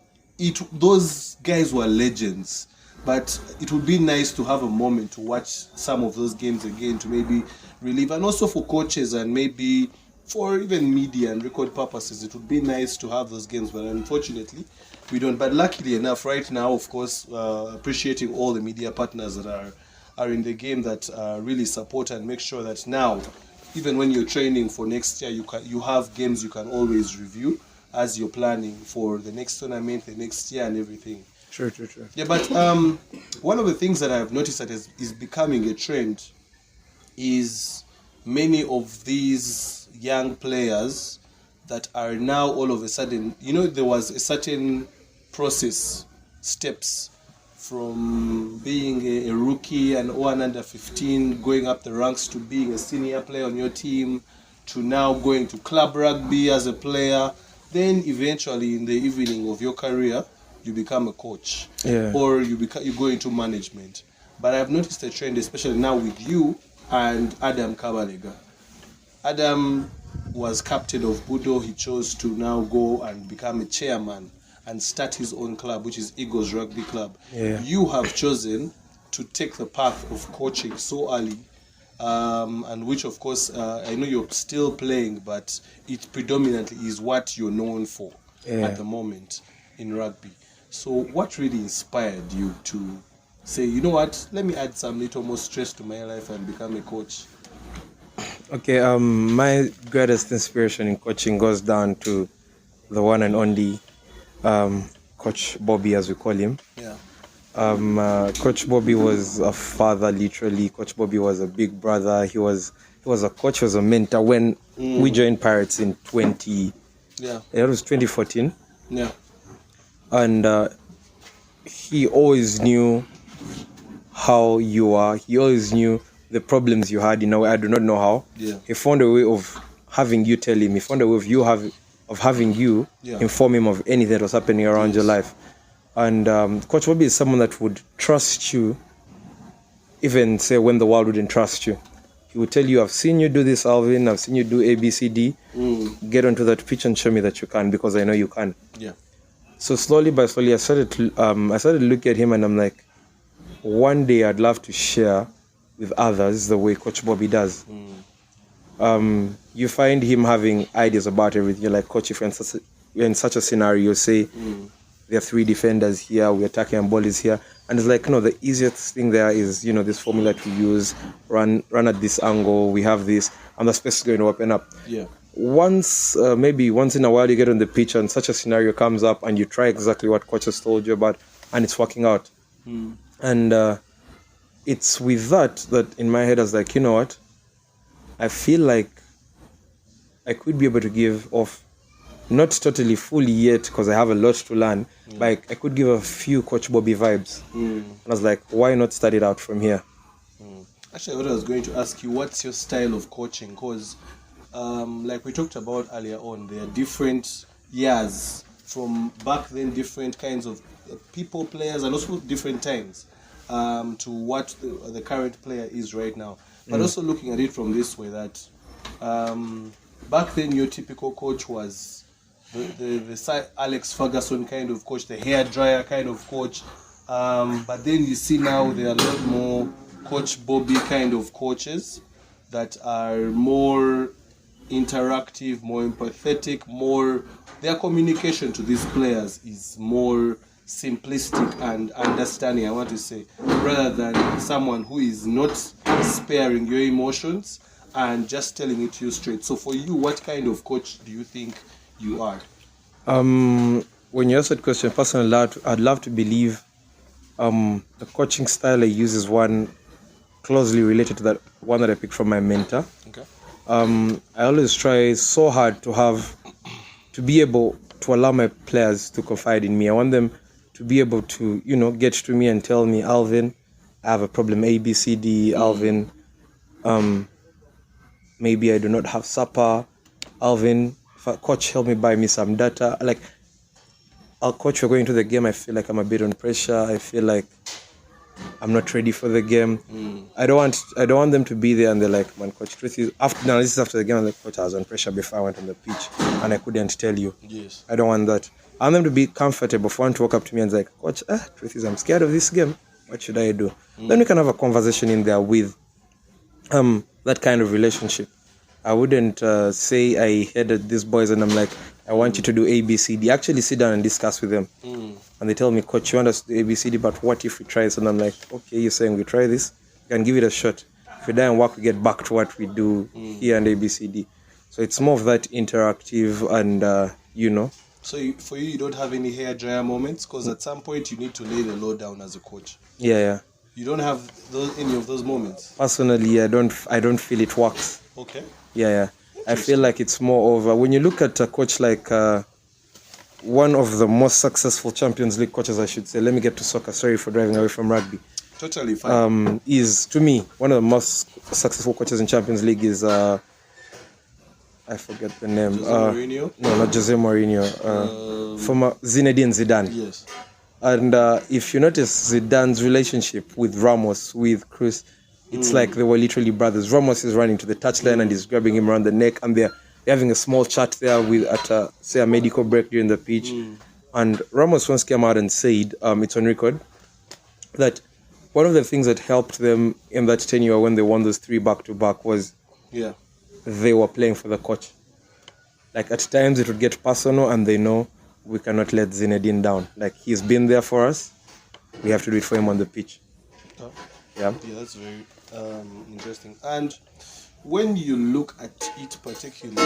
those guys were legends. But it would be nice to have a moment to watch some of those games again to maybe relive. And also for coaches and maybe for even media and record purposes, it would be nice to have those games. But unfortunately, we don't. But luckily enough, right now, of course, appreciating all the media partners that are in the game that really support and make sure that now, even when you're training for next year, you have games you can always review as you're planning for the next tournament, the next year and everything. True. Yeah, but one of the things that I've noticed that is becoming a trend is many of these young players that are now all of a sudden, there was a certain process, steps from being a rookie and one under 15, going up the ranks to being a senior player on your team, to now going to club rugby as a player. Then eventually in the evening of your career, you become a coach, or you go into management. But I've noticed a trend, especially now with you and Adam Kabalega. Adam was captain of Budo. He chose to now go and become a chairman and start his own club, which is Eagles Rugby Club. Yeah. You have chosen to take the path of coaching so early, and which, of course, I know you're still playing, but it predominantly is what you're known for at the moment in rugby. So what really inspired you to say, you know what, let me add some little more stress to my life and become a coach? Okay, my greatest inspiration in coaching goes down to the one and only Coach Bobby, as we call him. Yeah. Coach Bobby was a father, literally. Coach Bobby was a big brother. He was a coach, he was a mentor. When we joined Pirates in 2014. Yeah. And he always knew how you are. He always knew the problems you had in a way I do not know how. Yeah. He found a way of having you tell him. He found a way of having you inform him of anything that was happening around your life. And Coach Bobby is someone that would trust you, even say when the world wouldn't trust you. He would tell you, I've seen you do this, Alvin. I've seen you do ABCD. Get onto that pitch and show me that you can, because I know you can. Yeah. So slowly by slowly, I started looking at him, and I'm like, one day I'd love to share with others the way Coach Bobby does. You find him having ideas about everything. You're like, Coach, if you're in such a scenario, you say, there are 3 defenders here, we're attacking and ball is here. And it's like, no, the easiest thing there is, this formula to use, run at this angle, we have this, and the space is going to open up. Yeah. Maybe once in a while you get on the pitch and such a scenario comes up and you try exactly what coach has told you about and it's working out. And it's with that in my head I was like, you know what? I feel like I could be able to give off not totally fully yet because I have a lot to learn, but I could give a few Coach Bobby vibes. And I was like, why not start it out from here? Actually, what I was going to ask you, what's your style of coaching? Because, like we talked about earlier on, there are different years from back then, different kinds of people, players, and also different times to what the current player is right now. But also looking at it from this way, that back then your typical coach was the Sir Alex Ferguson kind of coach, the hair dryer kind of coach. But then you see now there are a lot more Coach Bobby kind of coaches that are more interactive, more empathetic, more their communication to these players is more simplistic and understanding, I want to say, rather than someone who is not sparing your emotions and just telling it to you straight. So for you, what kind of coach do you think you are? When you ask that question, personally, I'd love to believe the coaching style I use is one closely related to that one that I picked from my mentor. Okay. I always try so hard to be able to allow my players to confide in me. I want them to be able to, get to me and tell me, Alvin, I have a problem, A, B, C, D, Alvin, maybe I do not have supper, Alvin, coach, help me buy me some data. Like, I'll coach, we're going to the game, I feel like I'm a bit on pressure, I feel like I'm not ready for the game. I don't want them to be there and they're like, man, coach, truth is, this is after the game, I'm like, coach, I was on pressure before I went on the pitch and I couldn't tell you. Yes. I don't want that. I want them to be comfortable for one to walk up to me and say, coach, truth is, I'm scared of this game. What should I do? Then we can have a conversation in there with that kind of relationship. I wouldn't say I headed these boys and I'm like, I want you to do A, B, C, D. Actually sit down and discuss with them. And they tell me, coach, you want us to do A, B, C, D, but what if we try this? And I'm like, okay, you're saying we try this? You can give it a shot. If we die and work, we get back to what we do here and A, B, C, D. So it's more of that interactive and, So for you don't have any hair dryer moments? Because at some point you need to lay the law down as a coach. Yeah. You don't have any of those moments? Personally, I don't feel it works. Okay. Yeah. I feel like it's more of when you look at a coach like one of the most successful Champions League coaches, I should say. Let me get to soccer. Sorry for driving away from rugby. Totally fine. Is to me one of the most successful coaches in Champions League is I forget the name. Jose Mourinho? No, not Jose Mourinho. Former Zinedine Zidane. Yes. And if you notice Zidane's relationship with Ramos, with Cruz, it's like they were literally brothers. Ramos is running to the touchline and he's grabbing him around the neck, and they're having a small chat there at a medical break during the pitch. And Ramos once came out and said, it's on record, that one of the things that helped them in that tenure when they won those 3 back-to-back was they were playing for the coach. Like at times it would get personal and they know we cannot let Zinedine down. Like he's been there for us. We have to do it for him on the pitch. Yeah, that's very interesting. And when you look at it particularly,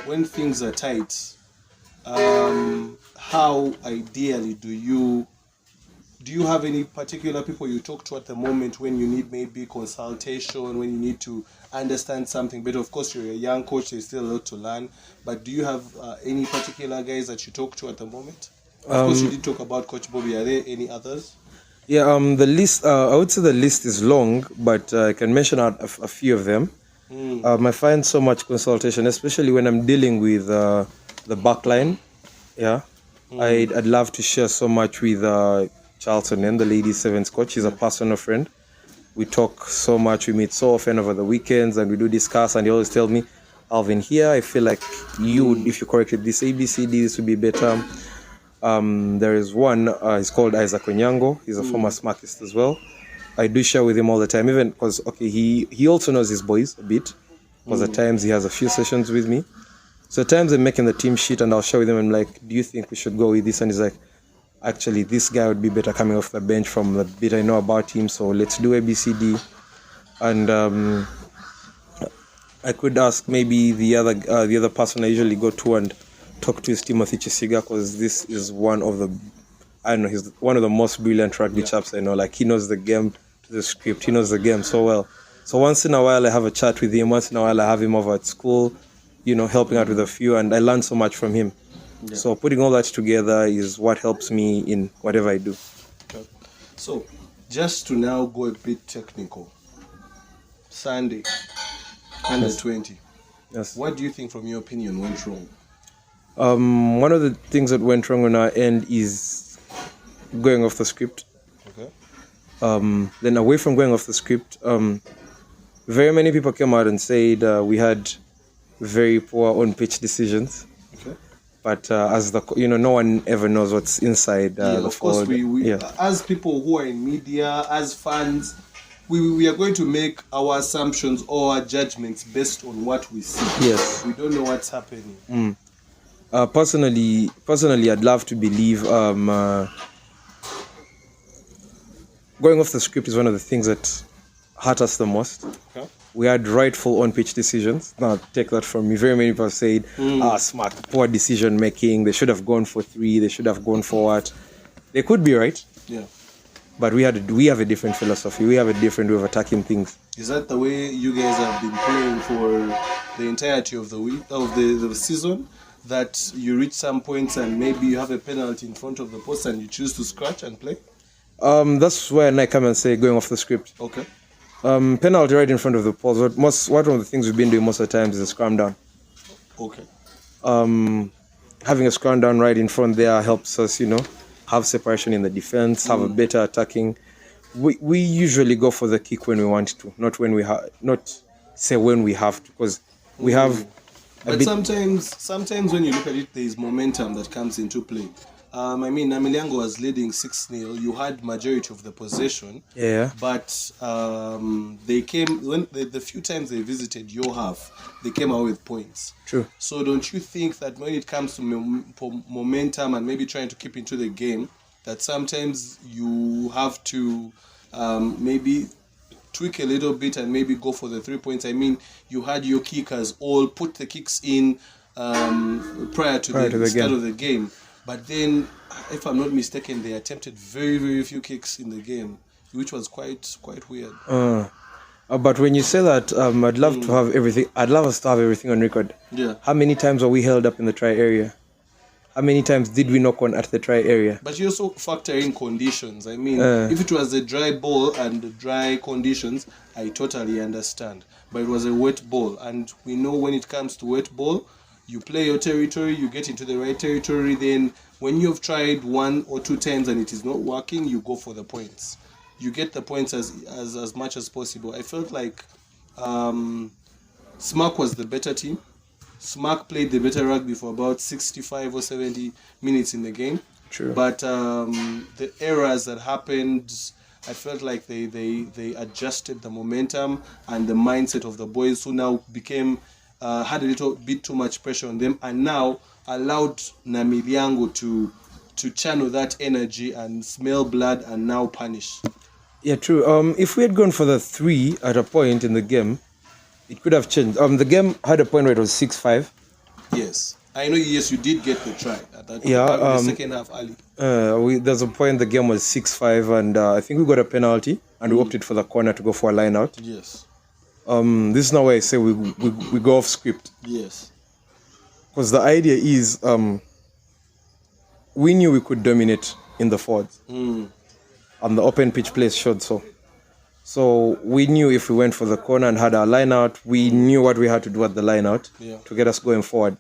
when things are tight, how ideally do you have any particular people you talk to at the moment when you need maybe consultation, when you need to understand something better? Of course, you're a young coach, there's still a lot to learn, but do you have any particular guys that you talk to at the moment? Of course, you did talk about Coach Bobby. Are there any others? Yeah, the list, I would say the list is long, but I can mention out a few of them. I find so much consultation, especially when I'm dealing with the backline. Yeah, I'd love to share so much with Charlton and the ladies sevens coach. He's a personal friend. We talk so much, we meet so often over the weekends, and we do discuss, and he always tells me, Alvin, here I feel like if you corrected this ABCD, this would be better. There is one, he's called Isaac Onyango. He's a former smartist as well. I do share with him all the time, even because he also knows his boys a bit, because at times he has a few sessions with me. So at times I'm making the team sheet and I'll share with him, I'm like, do you think we should go with this? And he's like, actually this guy would be better coming off the bench from the bit I know about him, so let's do ABCD. And I could ask maybe the other person I usually go to and talk to is Timothy Chisiga, because this is one of the, he's one of the most brilliant rugby chaps I know. Like he knows the game to the script, he knows the game so well. So once in a while I have a chat with him, once in a while I have him over at school, helping out with a few, and I learn so much from him. Yeah. So putting all that together is what helps me in whatever I do. Okay. So, just to now go a bit technical, Sunday, under Yes. 20. Yes. What do you think, from your opinion, went wrong? One of the things that went wrong on our end is going off the script. Okay. Then away from going off the script, very many people came out and said we had very poor on-pitch decisions. Okay. But no one ever knows what's inside the Of course, fold. we as people who are in media, as fans, we are going to make our assumptions or our judgments based on what we see. Yes. We don't know what's happening. Personally, I'd love to believe going off the script is one of the things that hurt us the most. Okay. We had rightful on-pitch decisions. Now, take that from me. Very many people said, smart, poor decision making. They should have gone for 3. They should have gone for what? They could be right. Yeah. But we have a different philosophy. We have a different way of attacking things. Is that the way you guys have been playing for the entirety of the week of the season? That you reach some points and maybe you have a penalty in front of the post and you choose to scratch and play? That's when I come and say going off the script. Okay. Penalty right in front of the post. One of the things we've been doing most of the times is a scrum down. Okay. Having a scrum down right in front there helps us, have separation in the defense, have a better attacking. We usually go for the kick when we want to, not when we when we have to, because we have. But sometimes when you look at it, there is momentum that comes into play. Namiliango was leading 6-0. You had majority of the possession. Yeah. But they came when the few times they visited your half, they came out with points. True. So don't you think that when it comes to momentum and maybe trying to keep into the game, that sometimes you have to maybe tweak a little bit and maybe go for the 3 points? You had your kickers all put the kicks in prior to the start of the game. But then, if I'm not mistaken, they attempted very, very few kicks in the game, which was quite weird. But when you say that, I'd love to have everything. I'd love us to have everything on record. Yeah. How many times were we held up in the try area? How many times did we knock on at the try area? But you also factor in conditions. If it was a dry ball and dry conditions, I totally understand. But it was a wet ball, and we know when it comes to wet ball, you play your territory, you get into the right territory, then when you've tried 1 or 2 times and it is not working, you go for the points. You get the points as much as possible. I felt like Smack was the better team. Smack played the better rugby for about 65 or 70 minutes in the game. True. But the errors that happened, I felt like they adjusted the momentum and the mindset of the boys, who now became had a little bit too much pressure on them, and now allowed Namiliango to channel that energy and smell blood and now punish. Yeah, true. If we had gone for the 3 at a point in the game, it could have changed. The game had a point where it was 6-5. Yes. I know, yes, you did get the try at that the second half early. There's a point the game was 6-5, and I think we got a penalty, and we opted for the corner to go for a line out. Yes. This is now where I say we go off script. Yes. Because the idea is we knew we could dominate in the forwards. And the open pitch place showed so. So we knew if we went for the corner and had our line out, we knew what we had to do at the line out to get us going forward.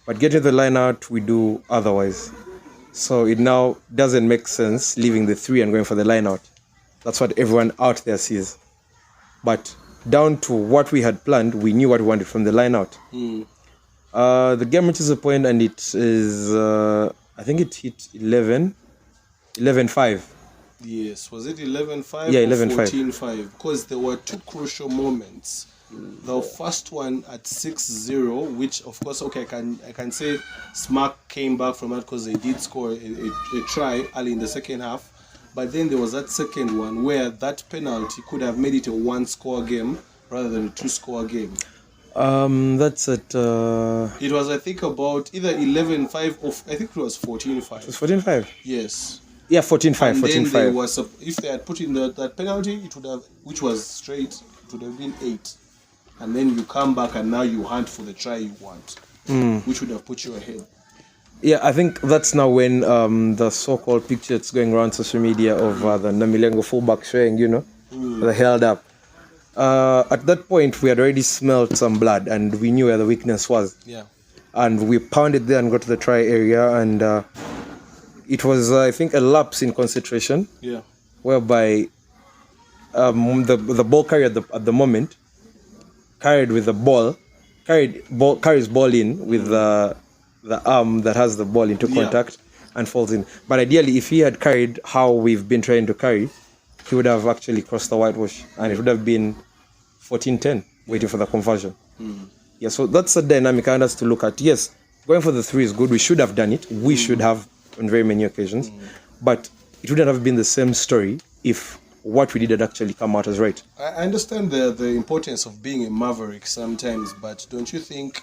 But getting the line out, we do otherwise. So it now doesn't make sense leaving the 3 and going for the line out. That's what everyone out there sees. But down to what we had planned, we knew what we wanted from the line out. The game reaches a point and it is, I think it hit 11-5. Yes, was it 11-5 Yeah, or 11-5. 14-5? Because there were 2 crucial moments. The first one at 6-0, which of course, I can say Smack came back from that because they did score a try early in the second half. But then there was that second one where that penalty could have made it a 1-score game rather than a 2-score game. That's it. It was, I think, about either 11-5 or I think it was 14-5. It was 14-5. Yes. Yeah, 14-5. And 14-5. then there was if they had put in that penalty, it would have, which was straight, it would have been 8. And then you come back and now you hunt for the try you want, which would have put you ahead. Yeah, I think that's now when the so-called picture that's going around social media of the Namilengo fullback showing, the held up. At that point, we had already smelled some blood and we knew where the weakness was. Yeah. And we pounded there and got to the try area, and it was, I think, a lapse in concentration. Yeah. Whereby the ball carrier at the moment carries ball in with the arm that has the ball into contact and falls in. But ideally, if he had carried how we've been trying to carry, he would have actually crossed the whitewash, and it would have been 14-10 waiting for the conversion. Yeah, so that's a dynamic I want us to look at. Yes, going for the 3 is good. We should have done it. We should have on very many occasions. But it wouldn't have been the same story if what we did had actually come out as right. I understand the importance of being a maverick sometimes, but don't you think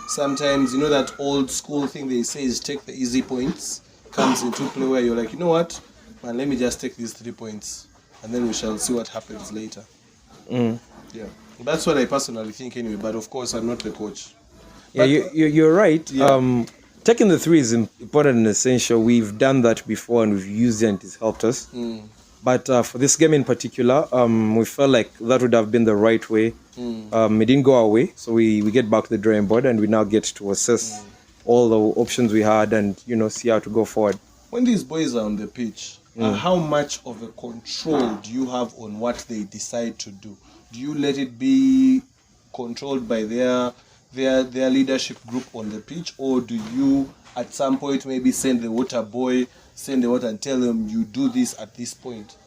sometimes, that old school thing they say is take the easy points comes into play, where you're like, you know what, man, let me just take these 3 points and then we shall see what happens later. Yeah, that's what I personally think anyway, but of course I'm not the coach. Yeah, you're right. Yeah. Taking the 3 is important and essential. We've done that before and we've used it and it's helped us. But for this game in particular, we felt like that would have been the right way. It didn't go our way, so we get back to the drawing board and we now get to assess all the options we had and see how to go forward. When these boys are on the pitch, how much of a control do you have on what they decide to do? Do you let it be controlled by their leadership group on the pitch, or do you at some point maybe send the water and tell them you do this at this point?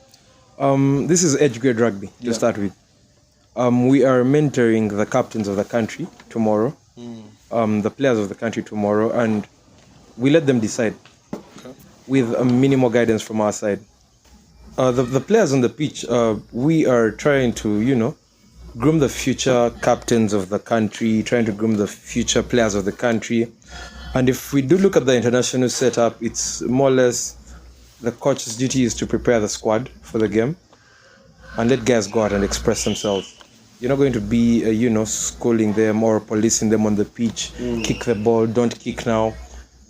This is edge grade rugby to start with. We are mentoring the captains of the country tomorrow, the players of the country tomorrow, and we let them decide with a minimal guidance from our side. The players on the pitch, we are trying to, groom the future captains of the country, trying to groom the future players of the country. And if we do look at the international setup, it's more or less the coach's duty is to prepare the squad for the game and let guys go out and express themselves. You're not going to be, schooling them or policing them on the pitch. Kick the ball, don't kick now.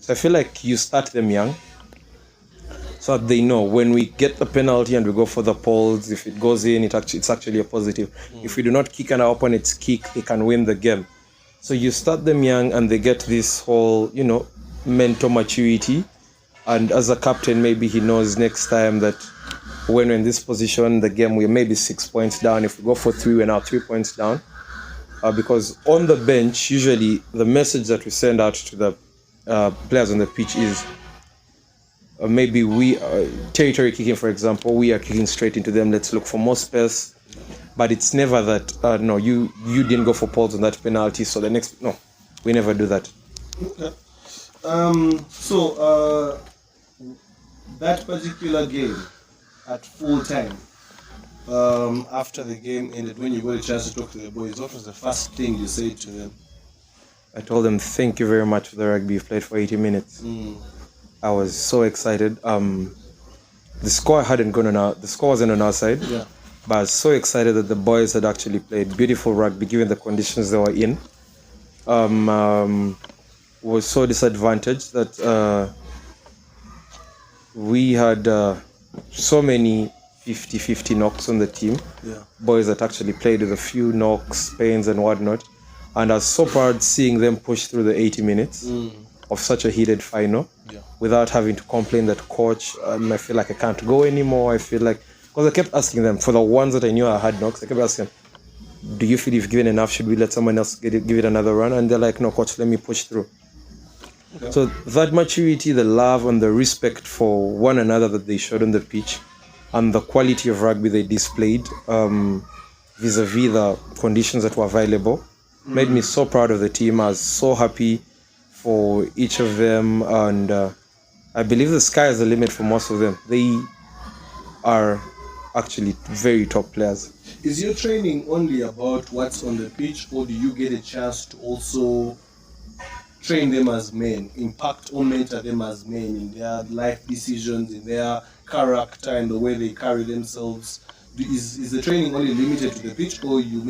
So I feel like you start them young so that they know when we get the penalty and we go for the poles, if it goes in, it's actually a positive. If we do not kick and our opponents kick, they can win the game. So you start them young and they get this whole, mental maturity. And as a captain, maybe he knows next time that when we're in this position, the game, we're maybe 6 points down. If we go for 3, we're now 3 points down. Because on the bench, usually the message that we send out to the players on the pitch is maybe we territory kicking, for example, we are kicking straight into them. Let's look for more space. But it's never that, no, you didn't go for poles on that penalty, so the next, no, we never do that. Okay. That particular game at full time, after the game ended, when you got a chance to talk to the boys, what was the first thing you said to them? I told them, thank you very much for the rugby. You've played for 80 minutes. I was so excited. The score wasn't on our side. Yeah. But I was so excited that the boys had actually played beautiful rugby given the conditions they were in. Was so disadvantaged that we had so many 50-50 knocks on the team. Yeah. Boys that actually played with a few knocks, pains and whatnot. And I was so proud seeing them push through the 80 minutes of such a heated final without having to complain that coach, I feel like I can't go anymore. I feel like, because I kept asking them, for the ones that I knew I had knocks, I kept asking them, do you feel you've given enough? Should we let someone else give it another run? And they're like, no, coach, let me push through. Okay. So that maturity, the love and the respect for one another that they showed on the pitch and the quality of rugby they displayed vis-a-vis the conditions that were available made me so proud of the team. I was so happy for each of them, and I believe the sky is the limit for most of them. They are actually very top players. Is your training only about what's on the pitch, or do you get a chance to also train them as men, impact or mentor them as men in their life decisions, in their character and the way they carry themselves? Is the training only limited to the pitch, or you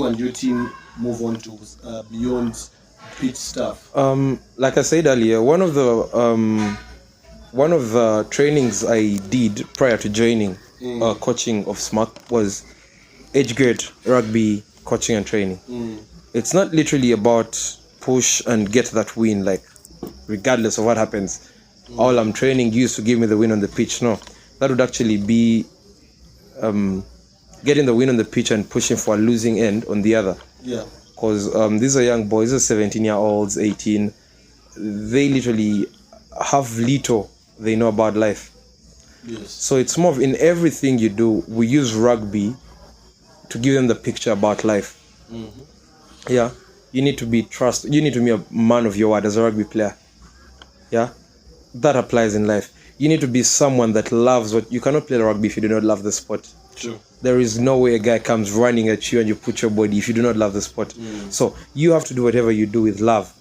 and your team move on to beyond pitch stuff? Like I said earlier, one of the trainings I did prior to joining coaching of SMAC was age grade rugby coaching and training. It's not literally about push and get that win, like regardless of what happens. All I'm training used to give me the win on the pitch. No, that would actually be getting the win on the pitch and pushing for a losing end on the other. Yeah. Because these are young boys, these are 17-year-olds, 18. They literally have little they know about life. Yes. So it's more of, in everything you do, we use rugby to give them the picture about life. Yeah. You need to be you need to be a man of your word as a rugby player. Yeah. That applies in life. You need to be someone that loves what you cannot play rugby if you do not love the sport. True. There is no way a guy comes running at you and you put your body if you do not love the sport. So you have to do whatever you do with love.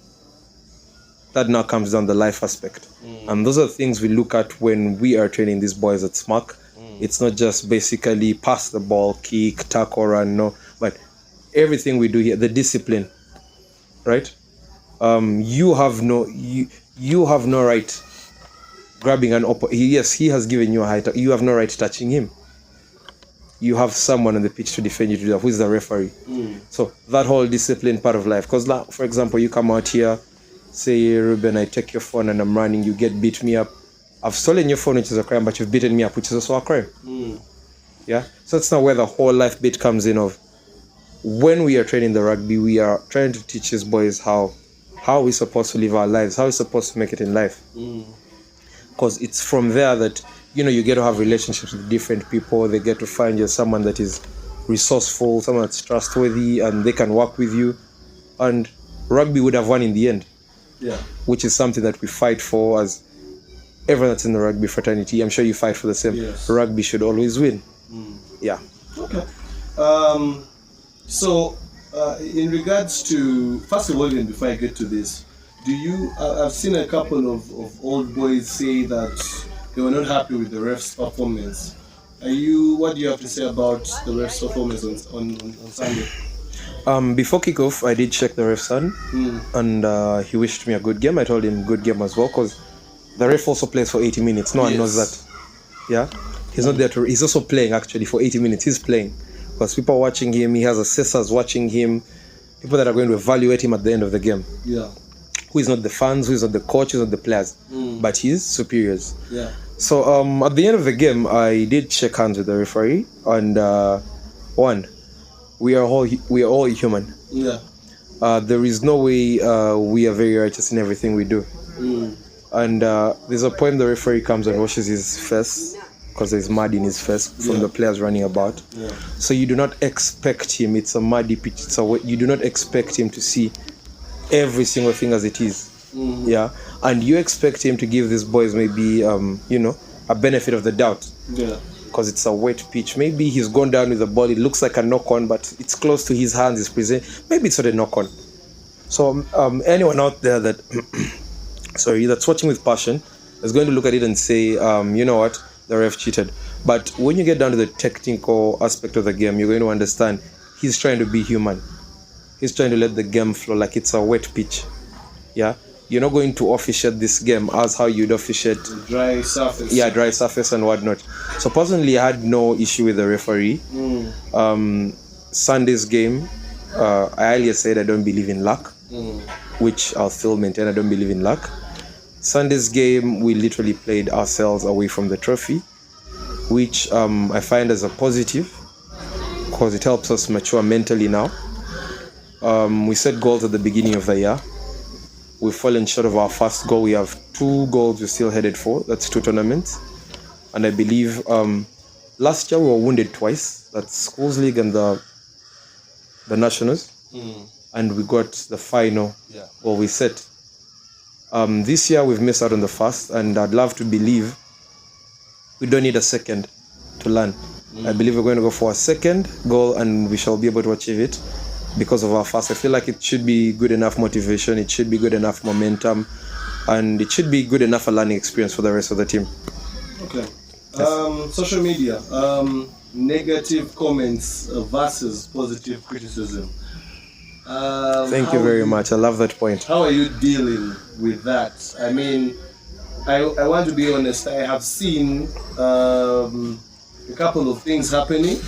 That now comes down the life aspect. And those are things we look at when we are training these boys at SMAC. It's not just basically pass the ball, kick, tackle, run, no. But everything we do here, the discipline, right? You have no right grabbing an yes, he has given you a height. You have no right touching him. You have someone on the pitch to defend you to do that, who is the referee. So that whole discipline part of life. Because, for example, you come out here, say, Ruben, I take your phone and I'm running, you beat me up. I've stolen your phone, which is a crime, but you've beaten me up, which is also a crime. Yeah? So that's not where the whole life bit comes in of. When we are training the rugby, we are trying to teach these boys how we're supposed to live our lives, how we're supposed to make it in life. Because it's from there that, you get to have relationships with different people. They get to find you someone that is resourceful, someone that's trustworthy, and they can work with you. And rugby would have won in the end. Yeah. Which is something that we fight for as everyone that's in the rugby fraternity. I'm sure you fight for the same. Yes. Rugby should always win. Yeah. Okay. So, in regards to, first of all, even before I get to this, I've seen a couple of old boys say that they were not happy with the ref's performance. What do you have to say about the ref's performance on Sunday? Before kickoff, I did check the ref's son, and he wished me a good game. I told him good game as well, because the ref also plays for 80 minutes. No one knows that. Yeah, he's not there he's also playing actually for 80 minutes. He's playing because people are watching him. He has assessors watching him, people that are going to evaluate him at the end of the game. Yeah. Who is not the fans, who is not the coach, who is not the players, but his superiors. Yeah. So at the end of the game, I did shake hands with the referee, and one, we are all human. Yeah. There is no way we are very righteous in everything we do. And there's a point the referee comes and washes his face because there's mud in his face from the players running about. Yeah. So you do not expect him. It's a muddy pitch. You do not expect him to see every single thing as it is. Yeah. And you expect him to give these boys maybe a benefit of the doubt. Yeah. Because it's a wet pitch. Maybe he's gone down with the ball. It looks like a knock-on, but it's close to his hands. It's present. Maybe it's not a knock-on. So anyone out there that that's watching with passion is going to look at it and say, you know what, the ref cheated. But when you get down to the technical aspect of the game, you're going to understand he's trying to be human. He's trying to let the game flow like it's a wet pitch. Yeah. You're not going to officiate this game as how you'd officiate dry surface. Yeah, dry surface and whatnot. So personally, I had no issue with the referee. Sunday's game, I earlier said I don't believe in luck, which I'll still maintain. I don't believe in luck. Sunday's game, we literally played ourselves away from the trophy, which I find as a positive because it helps us mature mentally now. We set goals at the beginning of the year. We've fallen short of our first goal. We have 2 goals we're still headed for. That's 2 tournaments. And I believe last year we were wounded twice. That's Schools League and the Nationals. And we got the final. Yeah. Well, we set. This year we've missed out on the first, and I'd love to believe we don't need a second to learn. I believe we're going to go for a second goal, and we shall be able to achieve it. Because of our first, I feel like it should be good enough motivation, it should be good enough momentum, and it should be good enough a learning experience for the rest of the team. Okay. Social media, negative comments versus positive criticism. Thank you very much. I love that point. How are you dealing with that? I mean, I want to be honest. I have seen a couple of things happening.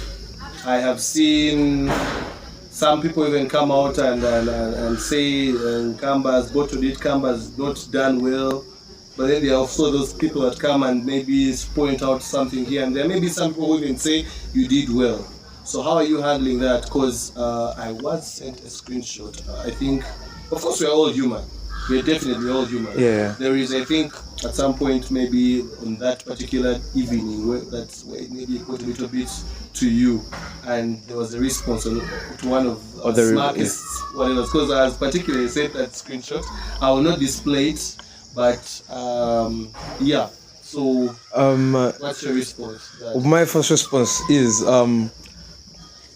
I have seen some people even come out and say Nkamba's bottled it, Nkamba's not done well. But then there are also those people that come and maybe point out something here and there. Maybe some people even say you did well. So how are you handling that? Because I was sent a screenshot. I think, of course, we are all human. We're definitely all human. Yeah. There is, I think, at some point, maybe on that particular evening, where maybe it got a little bit to you, and there was a response to one of the smartest, whatever. Because I was particularly sent that screenshot. I will not display it, but yeah. So, what's your response? My first response is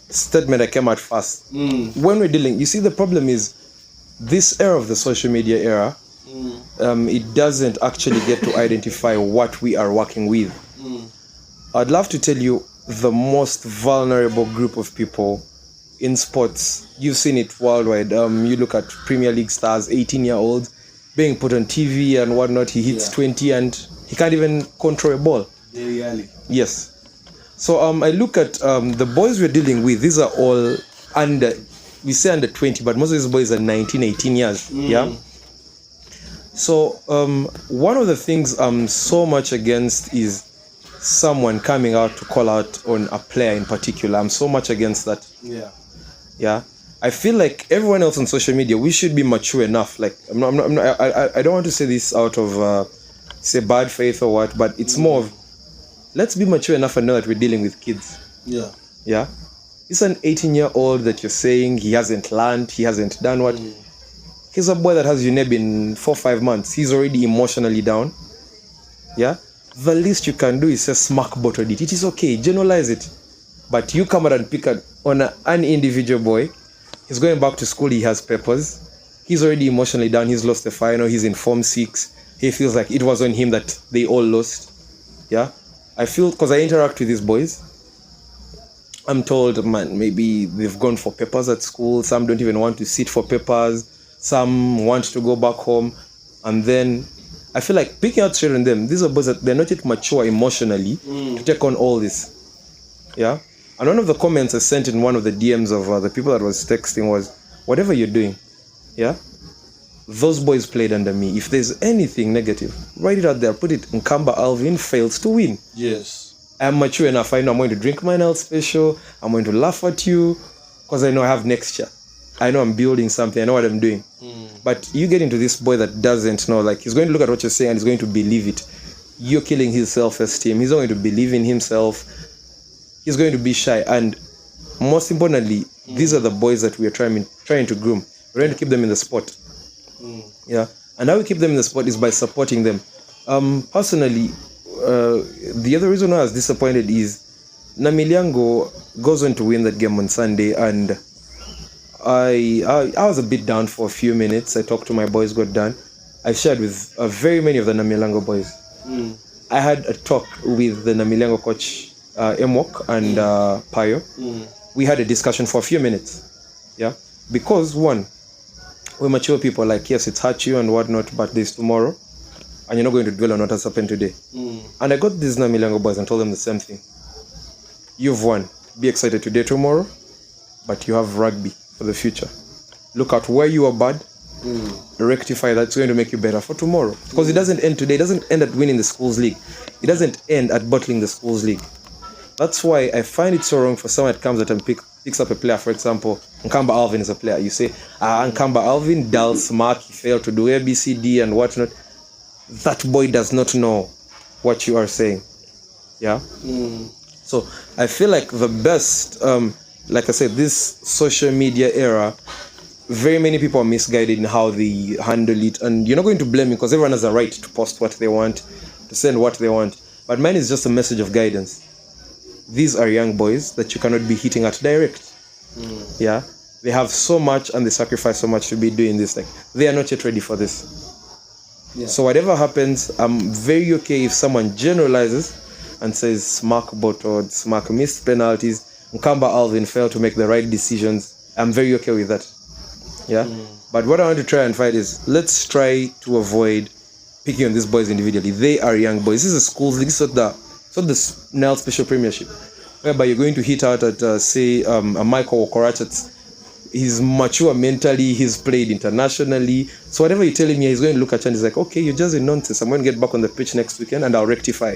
statement that came out fast. When we're dealing, you see, the problem is this era of the social media era, it doesn't actually get to identify what we are working with. I'd love to tell you the most vulnerable group of people in sports. You've seen it worldwide. You look at Premier League stars, 18-year-olds being put on TV and whatnot. He hits 20 and he can't even control a ball. Really? Yes. So I look at the boys we're dealing with. These are all under 20, but most of these boys are 19, 18 years. Yeah. So one of the things I'm so much against is someone coming out to call out on a player in particular. I'm so much against that. Yeah. I feel like everyone else on social media, we should be mature enough. Like I don't want to say this out of say bad faith or what, but it's more of, let's be mature enough and know that we're dealing with kids. Yeah. It's an 18-year-old that you're saying he hasn't learned, he hasn't done what. He's a boy that has UNEB in 4-5 months. He's already emotionally down. Yeah. The least you can do is say smack bottled it. It is okay. Generalize it. But you come out and pick on an individual boy. He's going back to school. He has papers. He's already emotionally down. He's lost the final. He's in Form 6. He feels like it was on him that they all lost. Yeah. I feel, because I interact with these boys, I'm told, man, maybe they've gone for papers at school. Some don't even want to sit for papers. Some want to go back home. And then I feel like picking out straight on them, these are boys that they're not yet mature emotionally to take on all this. Yeah. And one of the comments I sent in one of the DMs of the people that was texting was, whatever you're doing, yeah, those boys played under me. If there's anything negative, write it out there. Put it, Nkamba Alvin fails to win. Yes. I'm mature enough. I know I'm going to drink my Nile special. I'm going to laugh at you because I know I have next year. I know I'm building something. I know what I'm doing. But you get into this boy that doesn't know. Like, he's going to look at what you're saying and he's going to believe it. You're killing his self-esteem. He's not going to believe in himself. He's going to be shy. And most importantly, these are the boys that we are trying to groom. We're trying to keep them in the sport. Yeah. And how we keep them in the sport is by supporting them. Personally, the other reason why I was disappointed is Namilyango goes on to win that game on Sunday, and I was a bit down for a few minutes. I talked to my boys, got done. I shared with very many of the Namilyango boys. I had a talk with the Namilyango coach, Emwok and Payo. We had a discussion for a few minutes. Yeah. Because one, we're mature people, like, yes, it's hurt you and whatnot, but there's tomorrow. And you're not going to dwell on what has happened today. And I got these Namilyango boys and told them the same thing. You've won. Be excited today, tomorrow, but you have rugby for the future. Look at where you are bad. Rectify that. It's going to make you better for tomorrow. Because it doesn't end today. It doesn't end at winning the schools league. It doesn't end at bottling the schools league. That's why I find it so wrong for someone that comes out and picks up a player. For example, Nkamba Alvin is a player. You say, Nkamba Alvin, dull, smart, he failed to do A, B, C, D, and whatnot. That boy does not know what you are saying. Yeah? So I feel like the best, like I said, this social media era, very many people are misguided in how they handle it. And you're not going to blame me because everyone has a right to post what they want, to send what they want. But mine is just a message of guidance. These are young boys that you cannot be hitting at direct. Yeah? They have so much and they sacrifice so much to be doing this. Like, they are not yet ready for this. Yeah. So whatever happens, I'm very okay if someone generalizes and says Smack bottled, Smack missed penalties, Nkamba Alvin failed to make the right decisions. I'm very okay with that. Yeah. But what I want to try and fight is, let's try to avoid picking on these boys individually. They are young boys. This is a schools league. This is not the Nile Special Premiership, whereby you're going to hit out at say a Michael Okoracha. He's mature mentally, he's played internationally. So whatever you're telling me, he's going to look at you and he's like, okay, you're just in nonsense. I'm going to get back on the pitch next weekend and I'll rectify.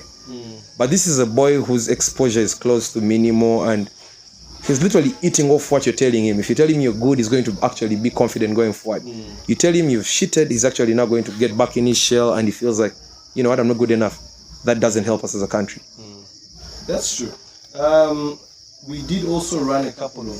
But this is a boy whose exposure is close to minimal and he's literally eating off what you're telling him. If you're telling him you're good, he's going to actually be confident going forward. You tell him you've shitted, he's actually now going to get back in his shell and he feels like, you know what, I'm not good enough. That doesn't help us as a country. That's true. We did also run a couple of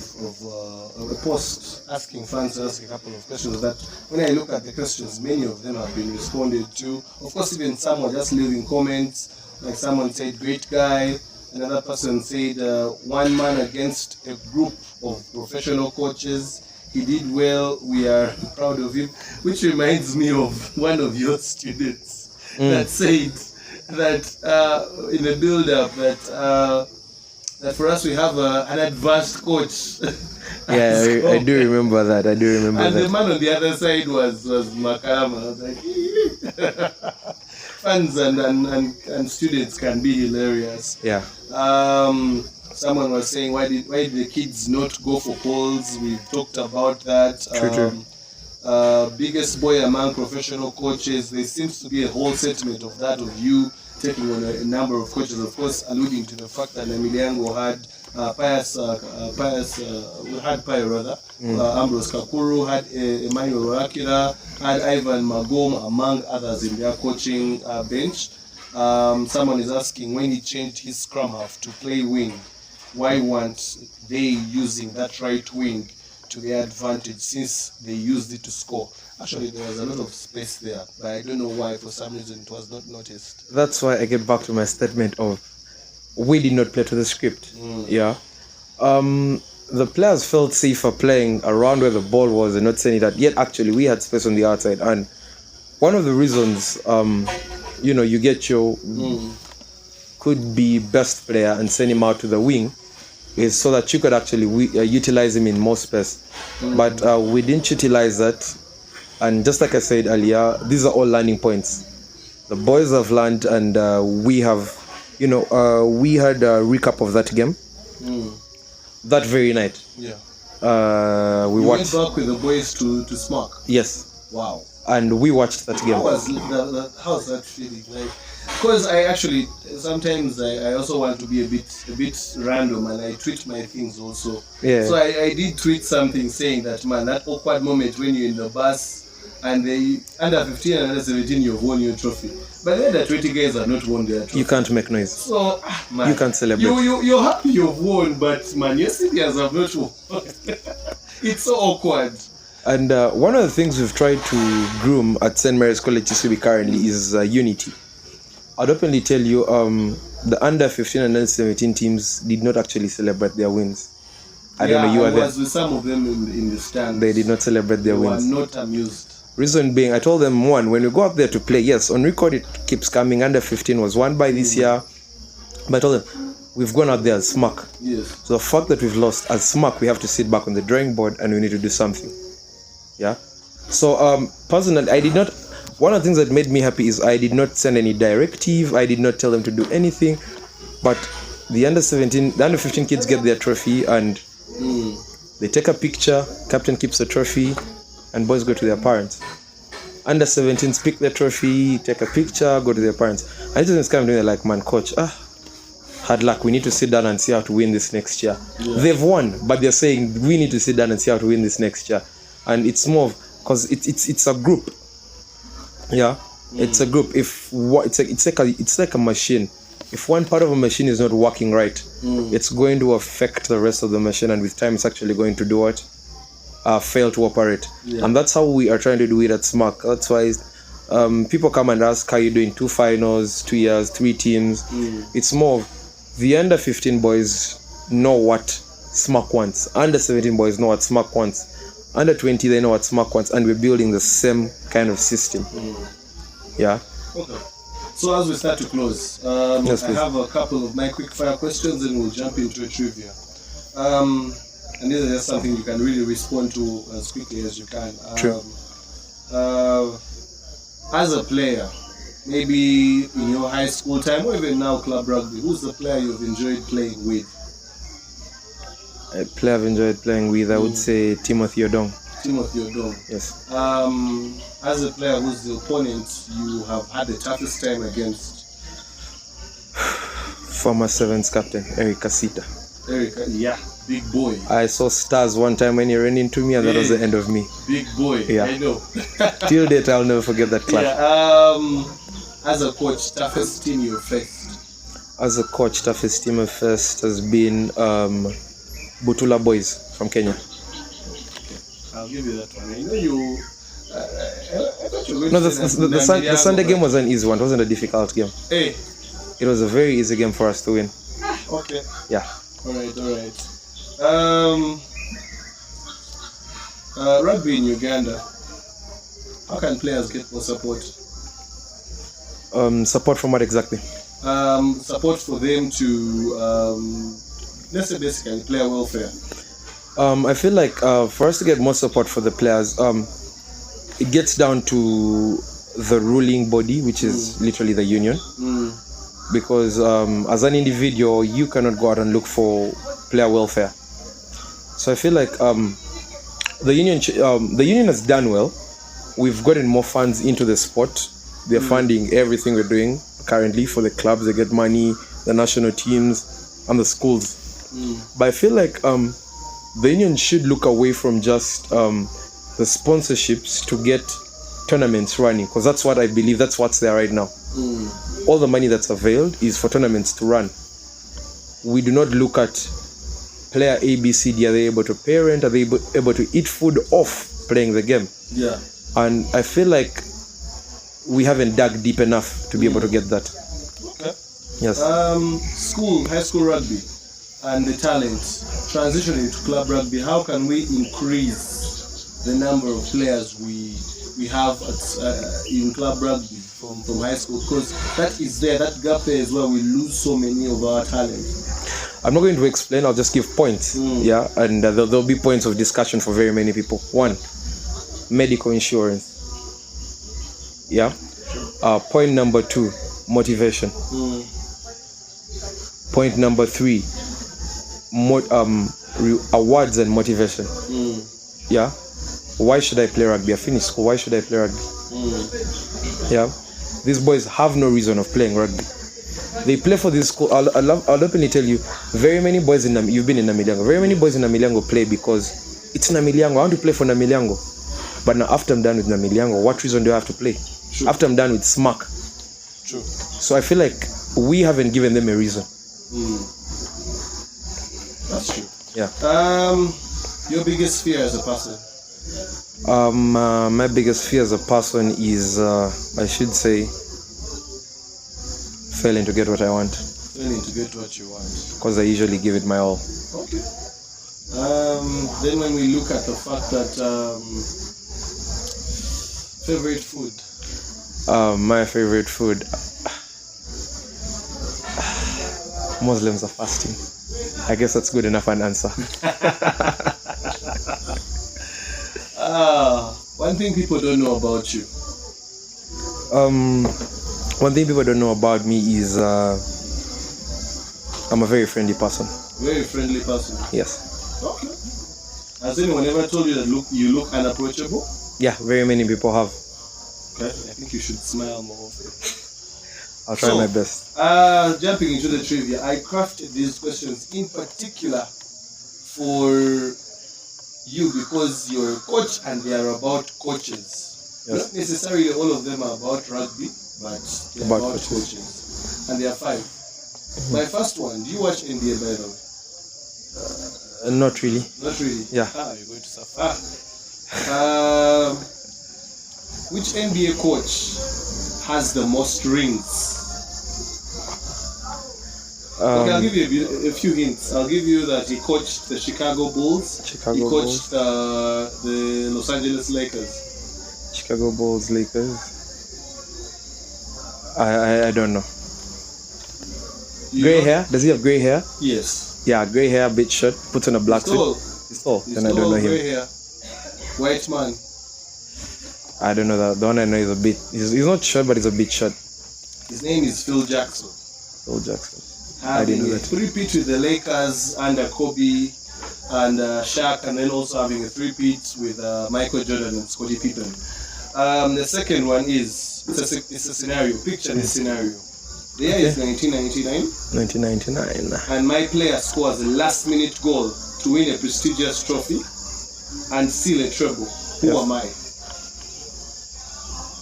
a post asking fans to ask a couple of questions that when I look at the questions, many of them have been responded to. Of course, even some were just leaving comments, like someone said, great guy. Another person said, one man against a group of professional coaches. He did well. We are proud of him. Which reminds me of one of your students that said that in the build-up that for us we have an advanced coach. Yeah, I do remember that. And the man on the other side was Makama. I was like, fans and students can be hilarious. Yeah. Someone was saying, why did the kids not go for polls? We talked about that. True. Biggest boy among professional coaches. There seems to be a whole sentiment of that, of you taking on a number of coaches, of course, alluding to the fact that Emiliano had Ambrose Kakuru, had Emmanuel Rakira, had Ivan Magom, among others in their coaching bench. Someone is asking, when he changed his scrum half to play wing, why weren't they using that right wing to their advantage since they used it to score? Actually, there was a lot of space there, but I don't know why, for some reason, it was not noticed. That's why I get back to my statement of we did not play to the script. Yeah. The players felt safer playing around where the ball was and not sending that. Yet, actually, we had space on the outside. And one of the reasons, you get your could be best player and send him out to the wing is so that you could actually utilize him in more space. But we didn't utilize that. And just like I said earlier, these are all learning points. The boys have learned, and we have, we had a recap of that game that very night. Yeah. We watched. Went back with the boys to Smock. Yes. Wow. And we watched that game. How's that feeling? Like, because I actually sometimes I also want to be a bit random and I tweet my things also. Yeah. So I did tweet something saying that, man, that awkward moment when you're in the bus and they under 15 and under 17 you've won your trophy, but the other 20 guys are not won their trophy. You can't make noise. So man, you can't celebrate. You're happy you've won, but man, your seniors have not won. It's so awkward. And one of the things we've tried to groom at St. Mary's College Kisubi currently is unity. I'd openly tell you, the under 15 and under 17 teams did not actually celebrate their wins. I don't know, you were there. I was with some of them in the stands. They did not celebrate their wins. They were not amused. Reason being, I told them, one, when we go out there to play, yes, on record it keeps coming. Under 15 was won by this year. But I told them, we've gone out there as SMAC. Yes. So the fact that we've lost as SMAC, we have to sit back on the drawing board and we need to do something. Yeah. So personally, one of the things that made me happy is I did not send any directive. I did not tell them to do anything. But the under 15 kids get their trophy and they take a picture. Captain keeps the trophy, and boys go to their parents. Under 17s pick their trophy, take a picture, go to their parents. And it doesn't come doing like, man, coach, hard luck. We need to sit down and see how to win this next year. Yeah. They've won, but they're saying we need to sit down and see how to win this next year. And it's more because it's a group. Yeah, it's a group. It's like a machine. If one part of a machine is not working right, it's going to affect the rest of the machine, and with time, it's actually going to do what? Fail to operate. Yeah. And that's how we are trying to do it at SMAC. That's why people come and ask, how are you doing? 2 finals, 2 years, 3 teams. It's more of the under 15 boys know what SMAC wants. Under 17 boys know what SMAC wants. Under 20, they know what SMAC wants, and we're building the same kind of system. Yeah. Okay. So as we start to close, yes, I have a couple of my quick fire questions, and we'll jump into a trivia. and this is just something you can really respond to as quickly as you can. True. As a player, maybe in your high school time or even now club rugby, who's the player you've enjoyed playing with? A player I've enjoyed playing with, I would say Timothy Odong. Timothy Odong. Yes. As a player who's the opponent you have had the toughest time against? Former Sevens captain, Eric Kasita. Eric, yeah, big boy. I saw stars one time when he ran into me, and that was the end of me. Big boy, Yeah. I know. Till date, I'll never forget that clash. Yeah. As a coach, toughest team you faced? As a coach, toughest team I've faced has been Butula Boys from Kenya. I'll give you that one. I know you. I thought you were going No, to say the Sunday game was an easy one. It wasn't a difficult game. Hey. It was a very easy game for us to win. Okay. Yeah. All right. Rugby in Uganda. How can players get more support? Support from what exactly? Support for them to, let's say basically player welfare. I feel like for us to get more support for the players, it gets down to the ruling body, which is literally the union. Because as an individual, you cannot go out and look for player welfare. So I feel like the union has done well. We've gotten more funds into the sport. They're funding everything we're doing currently for the clubs. They get money, the national teams, and the schools. But I feel like the union should look away from just the sponsorships to get tournaments running, because that's what I believe, that's what's there right now. All the money that's availed is for tournaments to run. We do not look at player A, B, C, D. Are they able to parent? Are they able to eat food off playing the game? Yeah. And I feel like we haven't dug deep enough to be able to get that. Okay. Yes. High school rugby and the talent transitioning to club rugby, how can we increase the number of players we have in club rugby from high school? Because that is there, that gap there is where we lose so many of our talent. I'm not going to explain, I'll just give points. Yeah, and there'll be points of discussion for very many people. One, medical insurance. Yeah. Point number 2, motivation. Point number 3, awards and motivation. Yeah. Why should I play rugby? I finished school. Why should I play rugby? Yeah. These boys have no reason of playing rugby. They play for this school. I'll openly tell you, very many boys you've been in Namilyango. Very many boys in Namilyango play because it's Namilyango. I want to play for Namilyango. But now after I'm done with Namilyango, what reason do I have to play? True. After I'm done with SMAC. True. So I feel like we haven't given them a reason. That's true. Yeah. Your biggest fear as a person? My biggest fear as a person is, I should say, failing to get what I want. Failing to get what you want. Because I usually give it my all. Okay. Then when we look at the fact that favorite food? My favorite food. Muslims are fasting. I guess that's good enough an answer. One thing people don't know about you. One thing people don't know about me is I'm a very friendly person. Very friendly person. Yes. Okay. Has anyone ever told you that you look unapproachable? Yeah, very many people have. Okay. I think you should smile more often. I'll try my best. Jumping into the trivia, I crafted these questions in particular for you because you're a coach and they are about coaches. Yes. Not necessarily all of them are about rugby, but they're about coaches. And there are 5. My first one, do you watch NBA by the way? Not really. Not really? Yeah. You're going to suffer. Which NBA coach has the most rings? Okay, I'll give you a few hints. I'll give you that he coached the Chicago Bulls. He coached the Los Angeles Lakers. Chicago Bulls, Lakers. I don't know. Grey hair? Does he have grey hair? Yes. Yeah, grey hair, bit short, puts on a black suit. He's tall. He's Then I don't tall, know gray him. hair, white man. I don't know that. The one I know is a bit. He's not short, but he's a bit short. His name is Phil Jackson. Phil Jackson. I didn't know that. Three-peat with the Lakers under Kobe and Shaq, and then also having a three-peat with Michael Jordan and Scottie Pippen. The second one is it's a scenario. Picture this scenario. The year is 1999. 1999. And my player scores a last-minute goal to win a prestigious trophy and seal a treble. Who Yes. am I?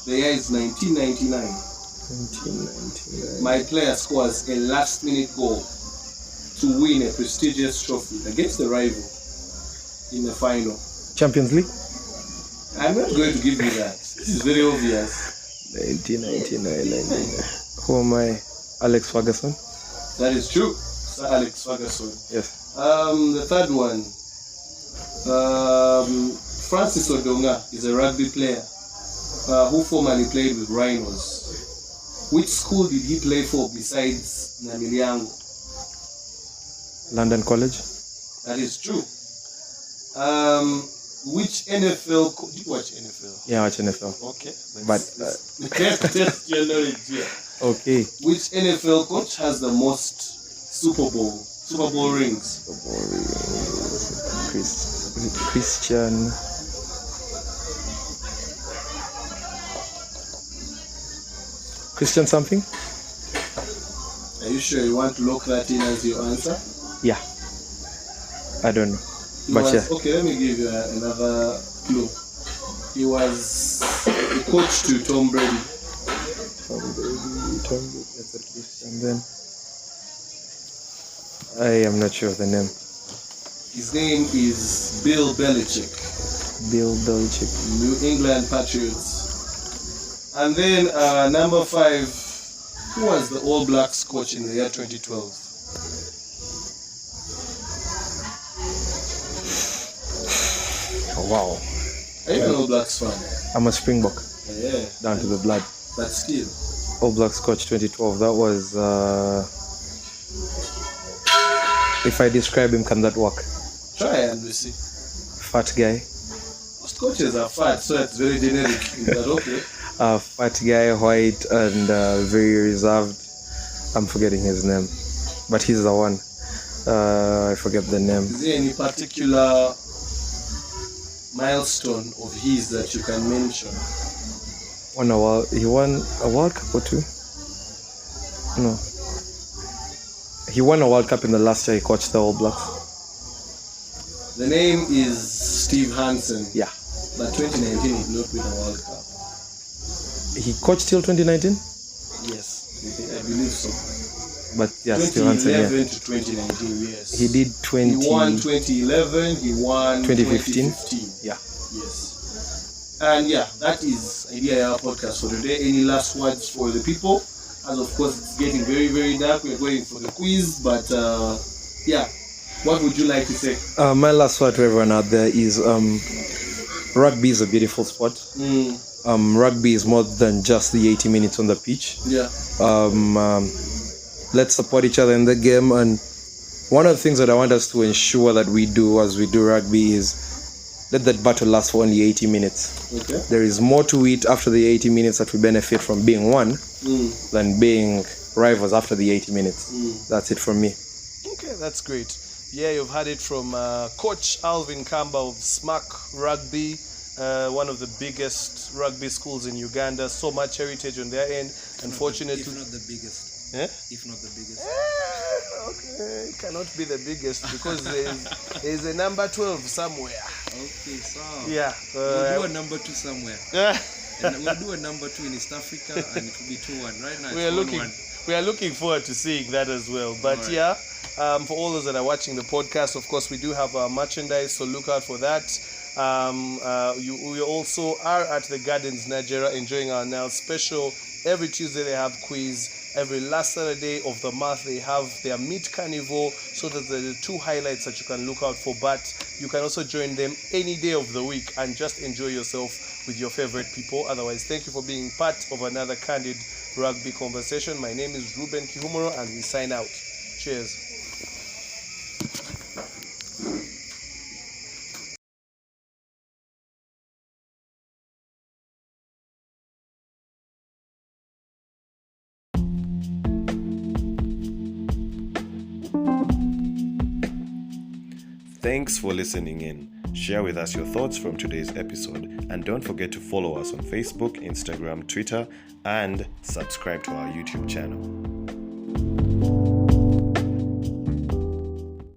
The year is 1999. 1999. My player scores a last-minute goal to win a prestigious trophy against the rival in the final. Champions League. I'm not going to give you that. This is very obvious. 1999. Who am I? Alex Ferguson. That is true. Sir Alex Ferguson. Yes. The third one. Francis Odonga is a rugby player who formerly played with Rhinos. Which school did he play for besides Namiliango? London College. That is true. Which NFL? Did you watch NFL? Yeah, I watch NFL. Okay. But Test your knowledge here. okay. Which NFL coach has the most Super Bowl rings? Is it Christian? Christian something? Are you sure you want to lock that in as your answer? Yeah. I don't know. He But was, yeah. Okay, let me give you another clue. He was a coach to Tom Brady. Tom Brady, that's a Christian then. I am not sure of the name. His name is Bill Belichick. Bill Belichick. New England Patriots. And then number 5, who was the All Blacks coach in the year 2012? Oh, wow. Are you an All Blacks fan? I'm a Springbok. Yeah. Down to the blood. But still. All Blacks coach 2012. That was. If I describe him, can that work? Try and we see. Fat guy. Most coaches are fat, so it's very generic. Is that okay? Fat guy, white, and very reserved. I'm forgetting his name, but he's the one. I forget the name. Is there any particular milestone of his that you can mention? He won a World Cup or two? No. He won a World Cup in the last year he coached the All Blacks. The name is Steve Hansen. Yeah. But 2019 he did not win a World Cup. He coached till 2019? Yes, I believe so. But yeah, Steve Hansen, 2011 to 2019, yes. He did 20... He won 2011, he won 2015? 2015. Yeah. Yes. And yeah, that is Idea Our podcast for today. Any last words for the people? As of course it's getting very, very dark. We're going for the quiz, but yeah. What would you like to say? My last word to everyone out there is rugby is a beautiful sport. Rugby is more than just the 80 minutes on the pitch. Yeah. Let's support each other in the game. And one of the things that I want us to ensure that we do as we do rugby is let that battle last for only 80 minutes. Okay. There is more to it after the 80 minutes that we benefit from being one than being rivals after the 80 minutes. That's it from me. Okay, that's great. Yeah, you've had it from Coach Alvin Nkamba of Smack Rugby, one of the biggest rugby schools in Uganda. So much heritage on their end. Unfortunately, If not the biggest. Eh? If not the biggest. Okay, it cannot be the biggest because there's a number 12 somewhere. Okay, so Yeah. we'll do a number 2 somewhere. And we'll do a number 2 in East Africa, and it will be 2-1. Right now, we are looking forward to seeing that as well. But Alright. yeah, for all those that are watching the podcast, of course, we do have our merchandise, so look out for that. We also are at the Gardens Nigeria enjoying our now special. Every Tuesday they have quiz. Every last Saturday of the month they have their meat carnival. So that are the 2 highlights that you can look out for. But you can also join them any day of the week and just enjoy yourself with your favorite people. Otherwise, thank you for being part of another candid rugby conversation. My name is Ruben Kihumuro and we sign out. Cheers. Thanks for listening in. Share with us your thoughts from today's episode, and don't forget to follow us on Facebook, Instagram, Twitter, and subscribe to our YouTube channel.